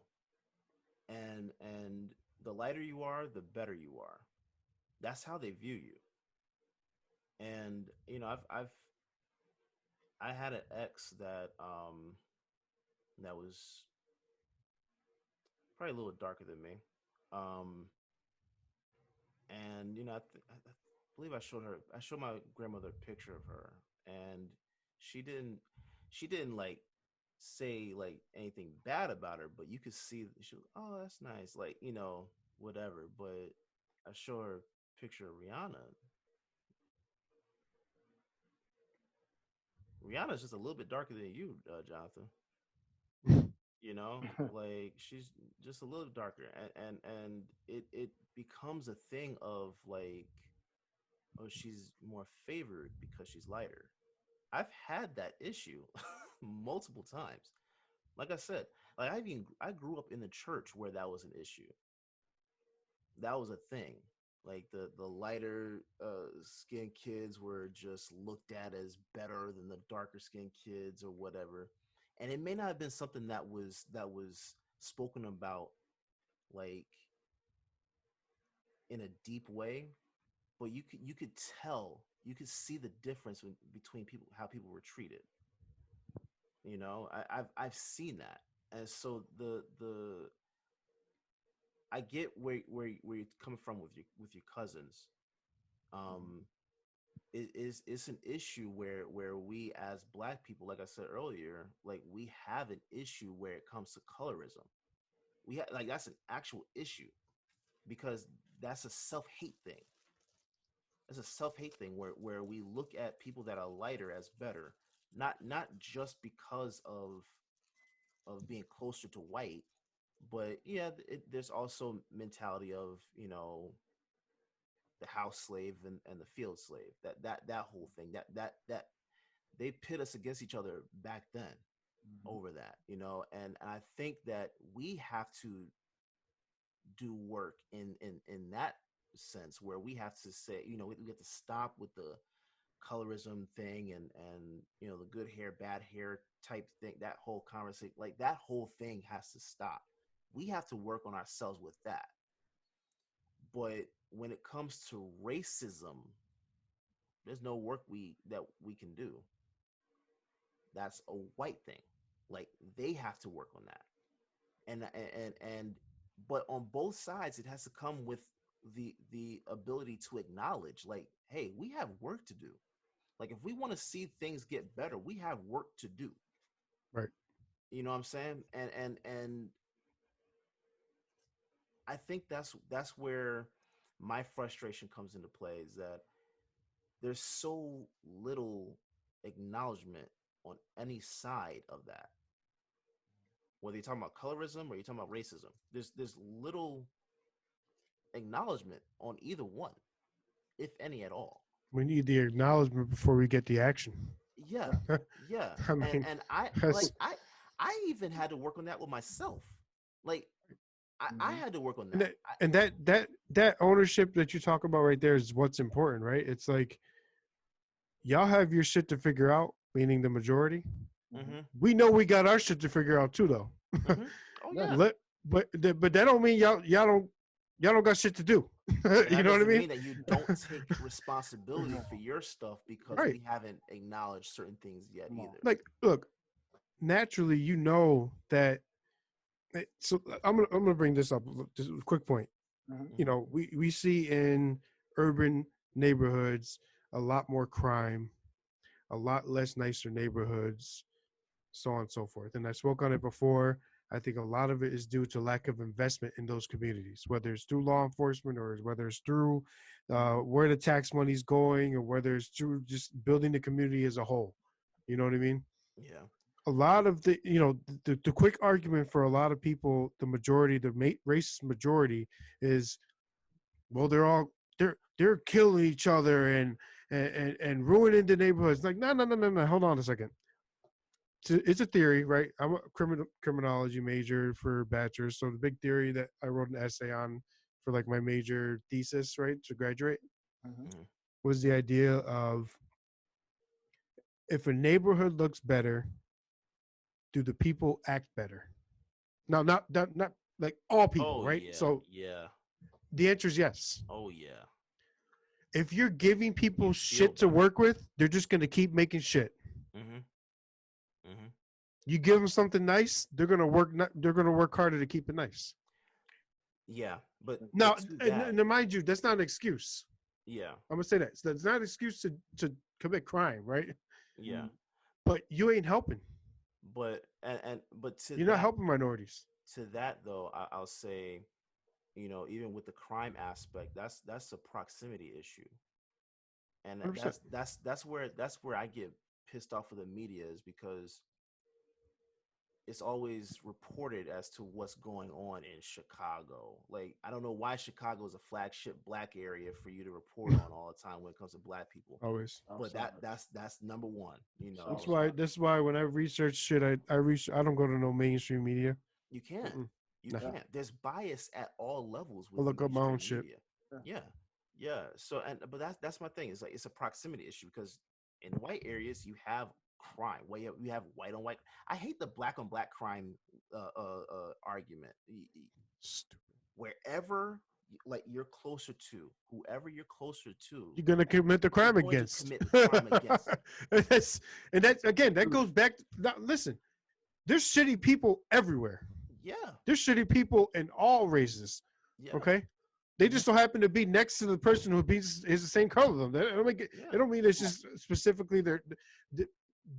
And the lighter you are, the better you are. That's how they view you. And I had an ex that was probably a little darker than me. Um, and I believe I showed my grandmother a picture of her, and she didn't she didn't like say like anything bad about her, but you could see that she was, oh, that's nice, like, whatever. But I show her a picture of Rihanna's just a little bit darker than you, Jonathan. Like, she's just a little darker, and it becomes a thing of like, oh, she's more favored because she's lighter. I've had that issue multiple times. Like I said, like I grew up in the church where that was an issue. That was a thing. Like the lighter skinned kids were just looked at as better than the darker skinned kids or whatever. And it may not have been something that was spoken about like in a deep way, but you could tell, you could see the difference between people, how people were treated. I've seen that. And so the I get where you're coming from with your cousins. Um, it's an issue where we as black people, like I said earlier, like we have an issue where it comes to colorism. Like that's an actual issue because that's a self hate thing. It's a self hate thing where we look at people that are lighter as better, not just because of being closer to white, but yeah, there's also mentality of the house slave and the field slave, that whole thing, that they pit us against each other back then Mm-hmm. over that, and I think that we have to do work in that sense where we have to say, we have to stop with the colorism thing and the good hair bad hair type thing, that whole conversation, like that whole thing has to stop. We have to work on ourselves with that. But when it comes to racism, there's no work we can do. That's a white thing. Like they have to work on that. And but on both sides it has to come with the ability to acknowledge, like, hey, we have work to do. Like if we want to see things get better, we have work to do. Right. You know what I'm saying? And I think that's where my frustration comes into play, is that there's so little acknowledgement on any side of that. Whether you're talking about colorism or you're talking about racism, there's little acknowledgement on either one, if any at all. We need the acknowledgement before we get the action. Yeah, yeah. I And mean, and I like that's I even had to work on that with myself. Like I Mm-hmm. had to work on and that. that, and that ownership that you talk about right there is what's important, right? It's like y'all have your shit to figure out, meaning the majority. Mm-hmm. Mm-hmm, We know we got our shit to figure out too, though. mm-hmm. Oh Yeah. yeah. But that don't mean y'all don't got shit to do. And You that know what I doesn't mean? mean that you don't take responsibility No. for your stuff because Right. we haven't acknowledged certain things yet Come on. either. Like, look, naturally, you know that. So I'm gonna bring this up. Just a quick point. Mm-hmm. You Mm-hmm, know, we see in urban neighborhoods, a lot more crime, a lot less nicer neighborhoods, so on and so forth. And I spoke on it before. I think a lot of it is due to lack of investment in those communities, whether it's through law enforcement or whether it's through where the tax money's going or whether it's through just building the community as a whole. You know what I mean? Yeah. A lot of the quick argument for a lot of people, the majority, racist majority is, well, they're killing each other and ruining the neighborhoods. Like, no. Hold on a second. It's a theory, right? I'm a criminology major for bachelor's, so the big theory that I wrote an essay on for like my major thesis, right, to graduate, Mm-hmm. was the idea of, if a neighborhood looks better, do the people act better? Now, not like all people, Oh right? yeah. So Yeah. the answer is yes. Oh yeah. If you're giving people You feel shit to better. work with, they're just gonna keep making shit. Mhm. Mhm. You give them something nice, they're gonna work. They're gonna work harder to keep it nice. Yeah, Now, but to that, and mind you, that's not an excuse. yeah, I'm gonna say that. So that's not an excuse to commit crime, right? yeah. But you ain't helping. But You're not helping minorities. to that though, I'll say, even with the crime aspect, that's a proximity issue, and 100%. that's where I get pissed off with the media, is because it's always reported as to what's going on in Chicago. Like, I don't know why Chicago is a flagship black area for you to report on all the time when it comes to black people. Always. But that's number one. That's why. That's why when I research shit, I don't go to no mainstream media. You can't. Mm-mm. You Nah. can't. There's bias at all levels I with look up my own mainstream shit. media. Yeah. Yeah. So, but that's my thing. It's like, it's a proximity issue, because in white areas you have crime. Where you have white on white. I hate the black on black crime argument. Stupid. Wherever, like, you're closer to, whoever you're closer to, You're gonna commit the crime you're going to against. commit the crime against. That's again. That goes back. Now, listen, there's shitty people everywhere. Yeah. There's shitty people in all races. Yeah. Okay, they just so happen to be next to the person who is the same color of them. They don't make it. Yeah. It don't mean it's just specifically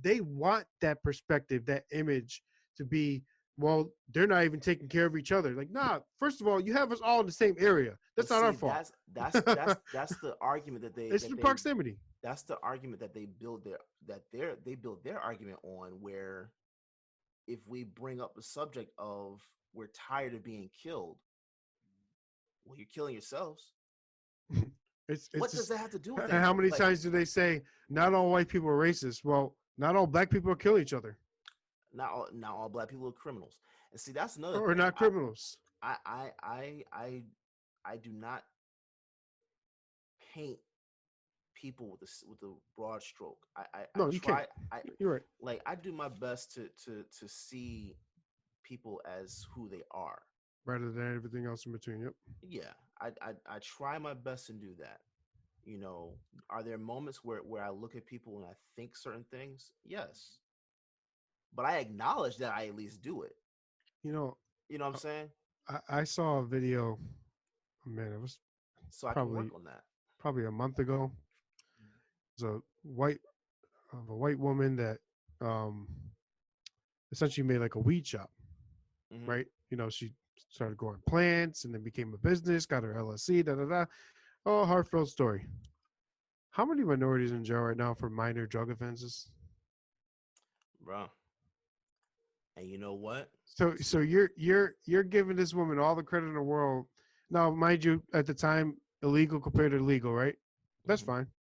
they want that perspective, that image to be. Well, they're not even taking care of each other. Like, nah. First of all, you have us all in the same area. That's But not our see, fault. that's the argument that It's the proximity. that's the argument that they build their argument on, where if we bring up the subject of, we're tired of being killed, well, you're killing yourselves. It's What just, does that have to do with and how anything? many Like, times do they say not all white people are racist? Well, not all black people kill each other not all black people are criminals. And see, that's another or thing. not criminals. I do not paint people with a broad stroke. I No, you try. can't. You're right. Like, I do my best to see people as who they are. Rather than everything else in between. Yep. Yeah, I try my best to do that. Are there moments where I look at people and I think certain things? Yes, but I acknowledge that I at least do it. You know, You know what I'm saying? I saw a video. Man, it was So I can probably work on that. probably a month ago. It was a white woman that um essentially made like a weed shop, Mhm. right? She started growing plants and then became a business, got her LLC, da da da. Oh, heartfelt story. How many minorities in jail right now for minor drug offenses? Bro. And you know what? So you're giving this woman all the credit in the world. Now, mind you, at the time, illegal compared to legal, right? That's Mhm. fine.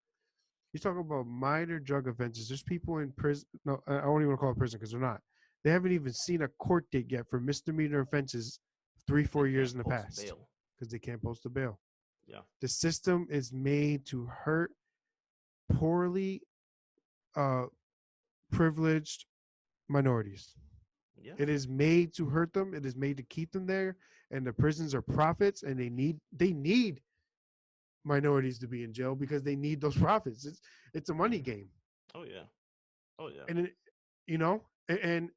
You're talking about minor drug offenses. There's people in prison. No, I don't even want to call it prison because they're not. They haven't even seen a court date yet for misdemeanor offenses 3-4 They years can't in the post past bail. because they can't post a bail. Yeah. The system is made to hurt poorly privileged minorities. Yeah. It is made to hurt them. It is made to keep them there. And the prisons are profits, and they need minorities to be in jail because they need those profits. It's a money game. Oh yeah. Oh yeah. And and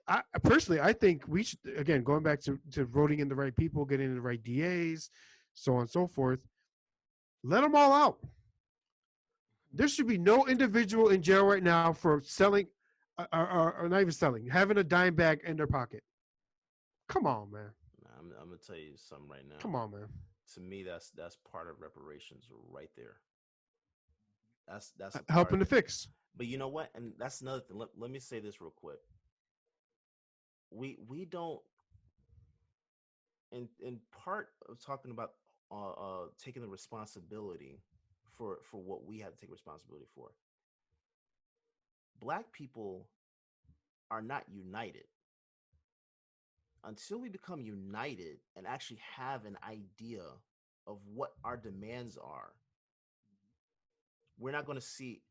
I personally, I think we should, again, going back to voting in the right people, getting in the right DAs, so on and so forth. Let them all out. There should be no individual in jail right now for selling, or not even selling, having a dime bag in their pocket. Come on, man. Nah, I'm gonna tell you something right now. Come on, man. To me, that's part of reparations right there. That's a part Helping of to it. fix. But you know what? And that's another thing. Let me say this real quick. We don't in part of talking about taking the responsibility for what we have to take responsibility for. Black people are not united until we become united and actually have an idea of what our demands are. We're not going to see.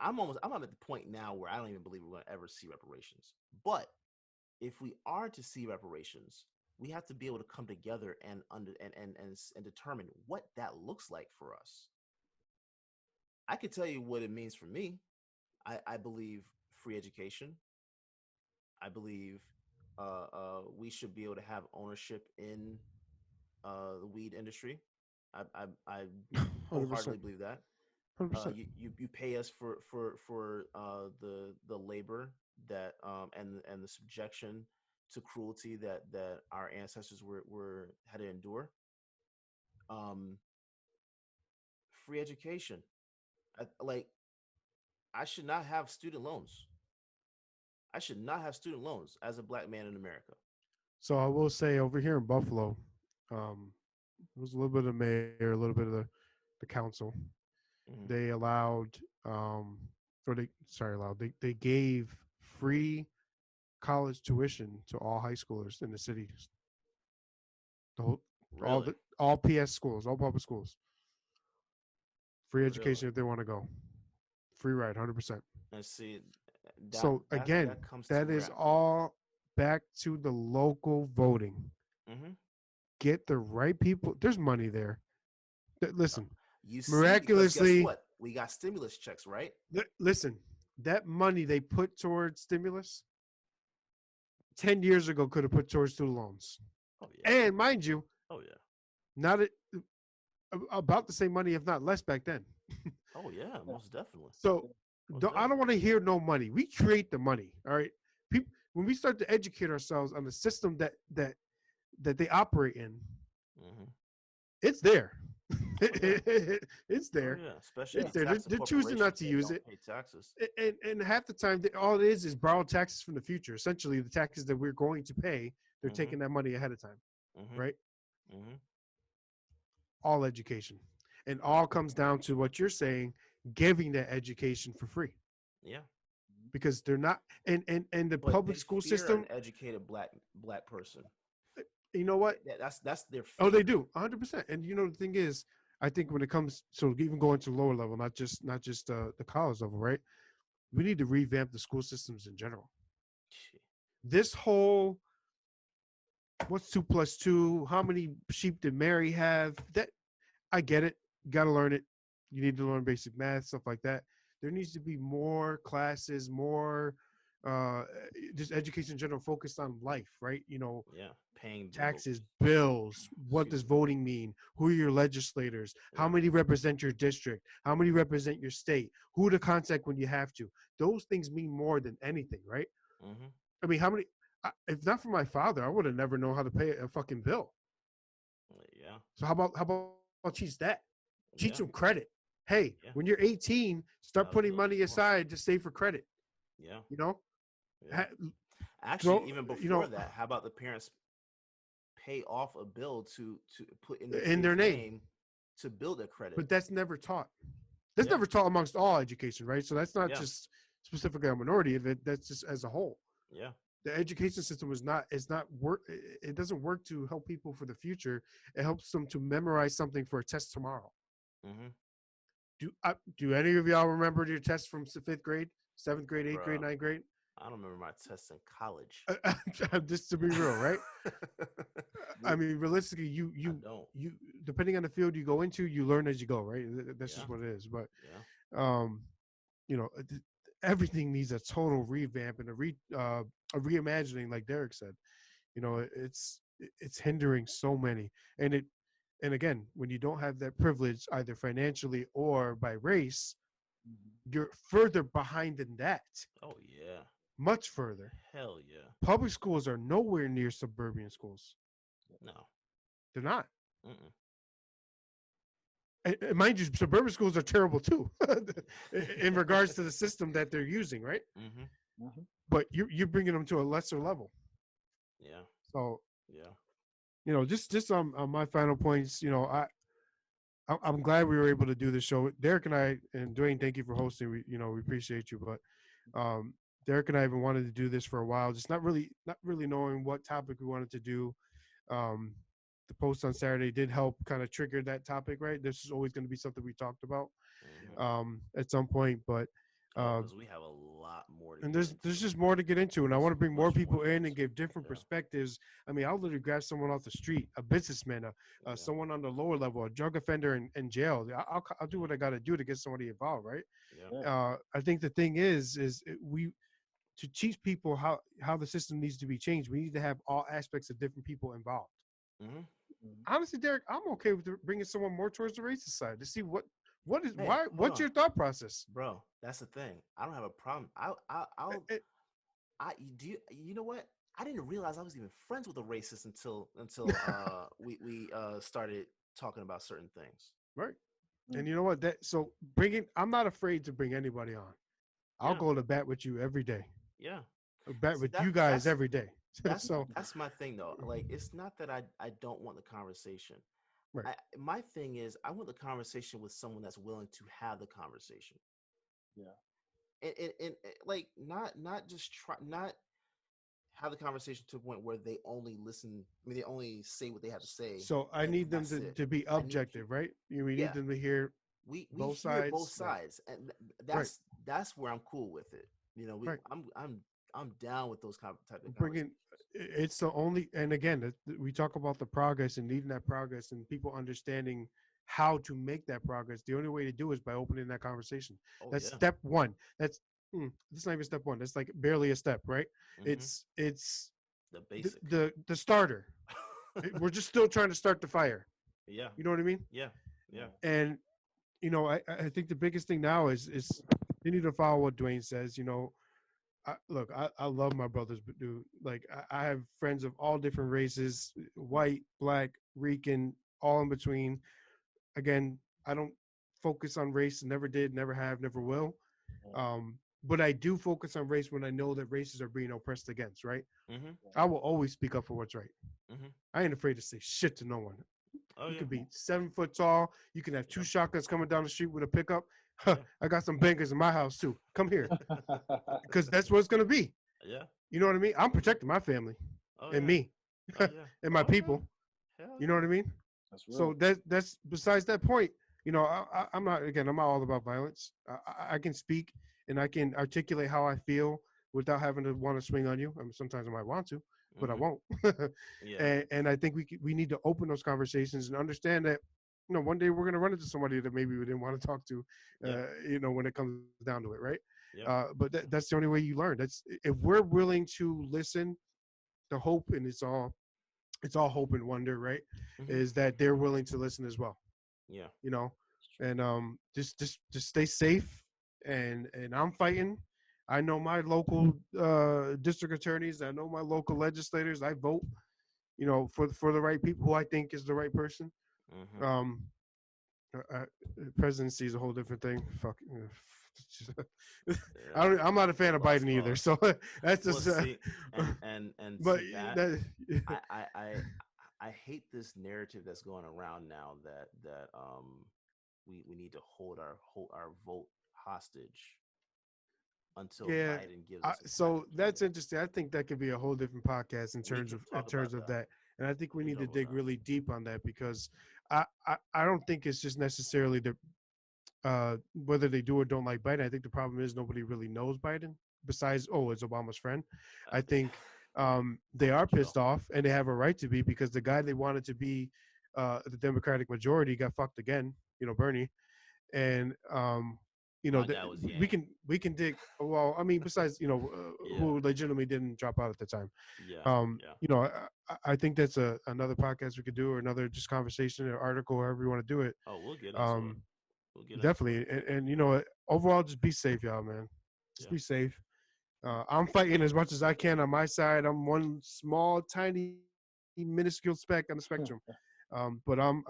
I'm at the point now where I don't even believe we're going to ever see reparations. But if we are to see reparations, we have to be able to come together and determine what that looks like for us. I can tell you what it means for me. I believe free education. I believe we should be able to have ownership in the weed industry. I Hundred percent. wholeheartedly believe that. 100%. You pay us for the labor that and the subjection to cruelty that our ancestors were had to endure. Um, Free education. Like I should not have student loans. I should not have student loans as a black man in America. So I will say over here in Buffalo, it was a little bit of the mayor, a little bit of the council. Mm-hmm. They allowed, um, or they sorry, allowed. They gave free college tuition to all high schoolers in the city. The whole, Really, all PS schools, all public schools, free really. education if they want to go, free ride, 100%. And see So again, that comes to that where. is all back to the local voting. Mm-hmm. Get the right people. There's money there. Listen, You see, because guess miraculously, what? We got stimulus checks, right? listen, that money they put towards stimulus 10 years ago could have put towards student loans. Oh yeah. And mind you, Oh yeah. not about the same money, if not less back then. Oh yeah. Most definitely. So Most I don't definitely. want to hear no money. We create the money. All right. People, when we start to educate ourselves on the system that they operate in, Mm-hmm. it's there. Oh yeah. It's Oh there. yeah. Especially if It's you there. tax the They're choosing not corporations to that use don't it. pay taxes. And half the time, all it is borrowed taxes from the future. Essentially, the taxes that we're going to pay, they're Mm-hmm. taking that money ahead of time, Mm-hmm. right? Mm-hmm. All education. And all comes down to what you're saying, giving that education for free. Yeah. Because they're not and the But public they school fear an system, educated black person. you know what? That's their Oh, they fear. do, 100%. And you know the thing is, I think when it comes, so even going to lower level, not just the college level, right? We need to revamp the school systems in general. This whole what's 2 plus 2? How many sheep did Mary have? That I get it. You got to learn it. You need to learn basic math, stuff like that. There needs to be more classes, more uh, just education in general focused on life, right? You know, Yeah. Paying bills. taxes, bills. What Excuse does me. voting mean? Who are your legislators? How Yeah. many represent your district? How many represent your state? Who to contact when you have to? Those things mean more than anything, right? Mm-hmm. I mean, how many? If not for my father, I would have never known how to pay a fucking bill. Yeah. So how about teach that? Teach them Yeah. credit. Hey, Yeah. when you're 18, start That was putting money smart. aside to save for credit. Yeah. You know, Yeah. Actually, throw even you before know that, how about the parents pay off a bill to put in their in their kid's name, name to build a credit? but that's never taught. That's Yeah. never taught amongst all education, right? So that's not Yeah. just specifically a minority of it. That's just as a whole. Yeah. The education system is not work. It doesn't work to help people for the future. It helps them to memorize something for a test tomorrow. Mm-hmm. Do any of y'all remember your test from fifth grade, seventh grade, eighth grade, Bro, ninth grade? I don't remember my tests in college. Just to be real, right? I mean, realistically, I don't. you depending on the field you go into, you learn as you go, right? That's Yeah. just what it is. But Yeah. um, you know, everything needs a total revamp and a reimagining, like Derrick said. You know, it's hindering so many, and And again, when you don't have that privilege, either financially or by race, Mhm. you're further behind than that, Oh yeah. much further. Hell yeah. Public schools are nowhere near suburban schools. No. They're not. Mm-mm. And mind you, suburban schools are terrible too, in regards to the system that they're using, right? Mm-hmm. Mhm. But you're bringing them to a lesser level. Yeah. So Yeah. just on my final points, I'm glad we were able to do this show. Derrick and I and Dwayne, thank you for hosting. We appreciate you, but um, Derrick and I have been wanted to do this for a while, just not really knowing what topic we wanted to do. Um, the post on Saturday did help kind of trigger that topic, right? This is always going to be something we talked about Mm-hmm. at some point, but Oh, uh, because we have a lot more to and get there's into. just more to get into, and I There's want to bring more much more people to get in and into. give different Yeah. perspectives. I mean, I'll literally grab someone off the street, a businessman, Yeah. someone on the lower level, a drug offender in jail. I'll do Yeah. what I got to do to get somebody involved, right? Yeah. Yeah. I think the thing is we to teach people how the system needs to be changed. We need to have all aspects of different people involved. Mm-hmm. Mhm. Honestly, Derrick, I'm okay with bringing someone more towards the racist side to see what is Hey, why hold what's on, your thought process. bro. That's the thing. I don't have a problem. Eh, I'll eh, I do you know what? I didn't realize I was even friends with a racist until we started talking about certain things. right. Mm. And you know what? I'm not afraid to bring anybody on. I'll Yeah. go to bat with you every day. Yeah. Bet See with you guys every day. that's So that's my thing though. Like it's not that I don't want the conversation. right. My thing is I want the conversation with someone that's willing to have the conversation. Yeah. And like not just try not have the conversation to a point where they only listen. I mean, they only say what they have to say, So I and need them that's it. to be I need you. objective, right? We need Yeah, them to hear we both hear both sides. Right. sides, and Right. that's where I'm cool with it. You know, we Right. I'm down with those type of Bringing conversations. it's the only, and again, we talk about the progress and needing that progress and people understanding how to make that progress. The only way to do is by opening that conversation. Oh That's yeah. step one. That's not even step one. That's like barely a step, right? Hmm. It's The the basic. the starter. We're just still trying to start the fire. Yeah. You know what I mean? Yeah. Yeah. Yeah. And I think the biggest thing now is you need to follow what Dwayne says. I love my brothers, but dude, like I have friends of all different races, white, black, Rican, all in between. Again, I don't focus on race, never did, never have, never will. Yeah. But I do focus on race when I know that races are being oppressed against, right? Hmm. I will always speak up for what's right. Hmm. I ain't afraid to say shit to no one. Oh You yeah. could be 7 foot tall. You can have two Yeah. shotguns coming down the street with a pickup. Huh, Yeah. I got some bangers in my house too. Come here, because that's what it's gonna be. Yeah. You know what I mean? I'm protecting my family Oh and yeah. me Oh yeah. and my Oh yeah. people. Hell You know yeah. what I mean? That's So real. that's besides that point. I'm not, again. I'm not all about violence. I can speak and I can articulate how I feel without having to want to swing on you. I mean, sometimes I might want to, but I Hmm. won't. Yeah. and I think we need to open those conversations and understand that one day we're going to run into somebody that maybe we didn't want to talk to. Yeah. When it comes down to it, right? Yeah. But that's the only way you learn. That's if we're willing to listen. The hope, and it's all hope and wonder, right? Hmm. Is that they're willing to listen as well, Yeah. you know, It's true. and just stay safe. And I'm fighting. I know my local district attorneys. I know my local legislators. I vote, for the right people who I think is the right person. Hmm. Um, Presidency is a whole different thing. Fuck. Yeah. I'm not a fan of Lost Biden either. cause. So that's Well, just. see, and But see that that. I I I I hate this narrative that's going around now that we need to hold our vote hostage until Yeah. Biden gives us some type So of that's candidate. interesting. I think that could be a whole different podcast in We terms can of in talk terms about of that. that. And I think we We can need to talk about dig that. really deep on that because I don't think it's just necessarily the whether they do or don't like Biden. I think the problem is nobody really knows Biden besides it's Obama's friend. I think they For are sure. pissed off and they have a right to be because the guy they wanted to be the Democratic majority got fucked again. Bernie, and you know, My dad was we Yang. can dig. Well, I mean, besides, Yeah, who legitimately didn't drop out at the time. yeah, yeah. I think that's another podcast we could do, or another just conversation or article, however you want to do it. Oh, we'll get into it. Um, We'll get into it. Definitely, and overall, just be safe, y'all, man. Just Yeah. be safe. I'm fighting as much as I can on my side. I'm one small, tiny, minuscule speck on the spectrum, but I'm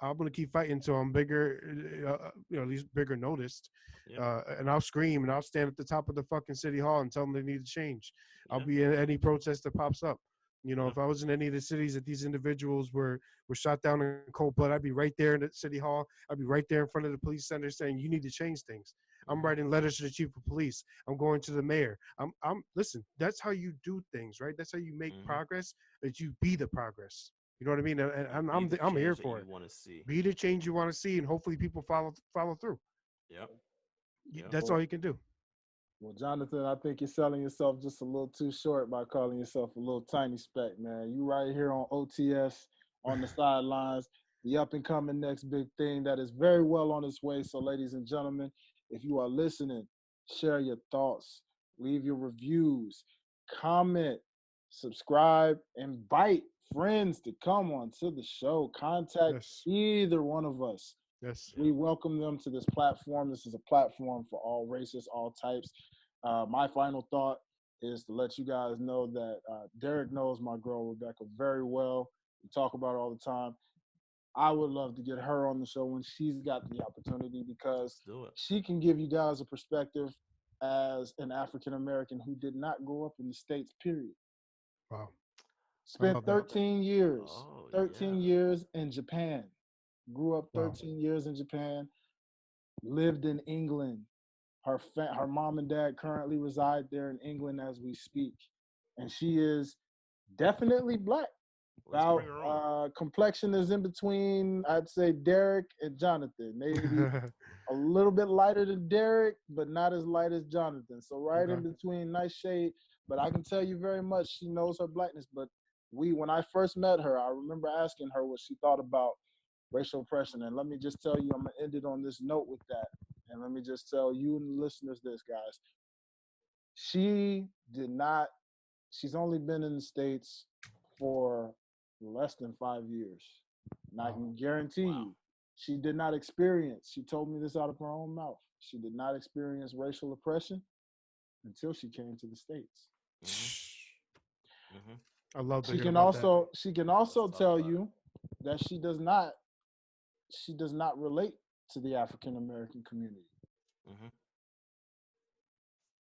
gonna keep fighting until I'm bigger, at least bigger noticed. Yeah. And I'll scream and I'll stand at the top of the fucking city hall and tell them they need to change. I'll Yeah. be in any protest that pops up. Yeah. If I was in any of the cities that these individuals were shot down in cold blood, I'd be right there in the city hall. I'd be right there in front of the police center saying, "You need to change things." I'm Mhm. writing letters to the chief of police. I'm going to the mayor. I'm listen. That's how you do things, right? That's how you make Mhm. progress. That you be the progress. You know what I mean? And You be the I'm here change that for you it. want to see. Be the change you want to see, and hopefully people follow through. Yep. Yep. That's all Well, you can do. well, Jonathan, I think you're selling yourself just a little too short by calling yourself a little tiny speck, man. You right here on OTS on the sidelines, the up and coming next big thing that is very well on its way. So, ladies and gentlemen, if you are listening, share your thoughts, leave your reviews, comment, subscribe, invite friends to come on to the show. Contact Yes, either one of us. yes. Yeah. We welcome them to this platform. This is a platform for all races, all types. My final thought is to let you guys know that Derrick knows my girl Rebecca very well. We talk about it all the time. I would love to get her on the show when she's got the opportunity because Let's do it. she can give you guys a perspective as an African American who did not grow up in the States, period. Wow, I Spent love that. 13 years, Oh 13 yeah. years in Japan. Grew up Wow. 13 years in Japan, lived in England. Her mom and dad currently reside there in England as we speak, and she is definitely black. Let's About bring her on. complexion is in between, I'd say Derrick and Jonathan. Maybe a little bit lighter than Derrick, but not as light as Jonathan. So right Okay. in between, nice shade. But I can tell you very much she knows her blackness. But when I first met her, I remember asking her what she thought about racial oppression. And let me just tell you, I'm gonna end it on this note with that. And let me just tell you and the listeners this, guys. She did not. She's only been in the States for less than 5 years. And I Wow. can guarantee Wow. you, she did not experience, she told me this out of her own mouth. She did not experience racial oppression until she came to the States. Mhm. Mhm. I love to She hear can about that. also she can Let's also talk tell about it. you that she does not relate to the African American community, Mhm.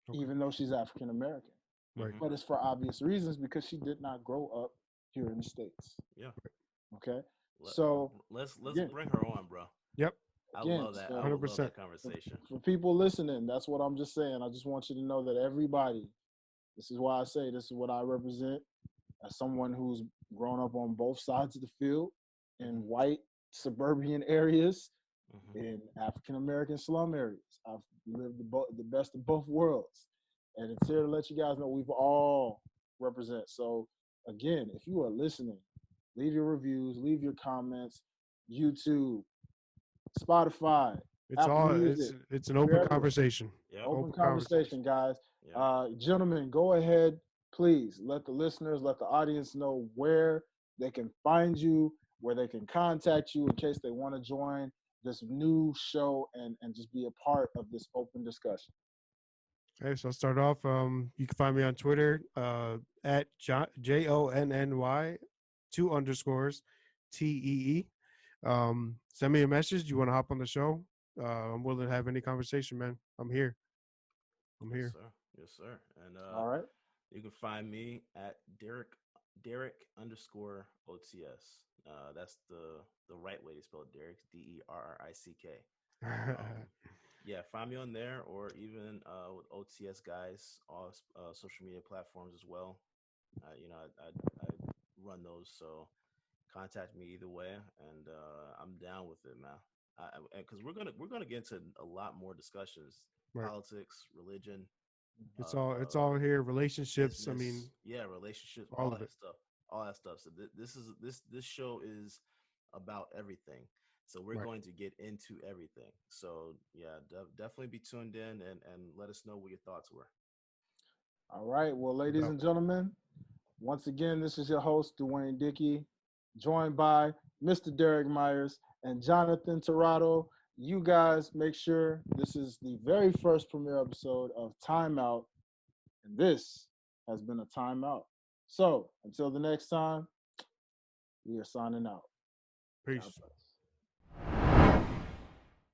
Okay. even though she's African American. Right. Mhm. But it's for obvious reasons because she did not grow up here in the States. Yeah. Okay. Let, So let's again, bring her on, bro. Yep. I again, love that. I so would love 100%. that conversation. for people listening, that's what I'm just saying. I just want you to know that everybody, this is why I say this is what I represent as someone who's grown up on both sides of the field in Mhm. white suburban areas, Mhm. in African American slum areas. I've lived the best of both worlds. And it's here to let you guys know we've all represent. So again, if you are listening, leave your reviews, leave your comments, YouTube, Spotify, It's Apple all Music. it's an We're open everywhere. conversation. Yep. Open Open conversation. conversation, guys. Yep. Gentlemen, go ahead, please. Let the listeners, let the audience know where they can find you, where they can contact you in case they want to join this new show and just be a part of this open discussion. Okay, so I'll start off. You can find me on Twitter at JONNY 2_TEE. Send me a message. You want to hop on the show? I'm willing to have any conversation, man. I'm here. I'm Yes, here. sir. Yes, sir. And All right. you can find me at Derrick underscore OTS. That's the right way to spell Derrick. Derrick. Um, yeah, find me on there or even with OTS guys, all social media platforms as well. I run those, so contact me either way, and I'm down with it, man. Because we're gonna get into a lot more discussions, Right. politics, religion, It's all here. Relationships. I mean, business, yeah, relationships, all of it. all that stuff. So this show is about everything. So we're Right. going to get into everything. So yeah, definitely be tuned in and let us know what your thoughts were. All right. Well, No ladies doubt. and gentlemen, once again, this is your host, Dwayne Dickey, joined by Mr. Derrick Myers and Jonathan Torrado. You guys make sure this is the very first premiere episode of Timeout, and this has been a timeout. So until the next time, we are signing out. God Peace. bless.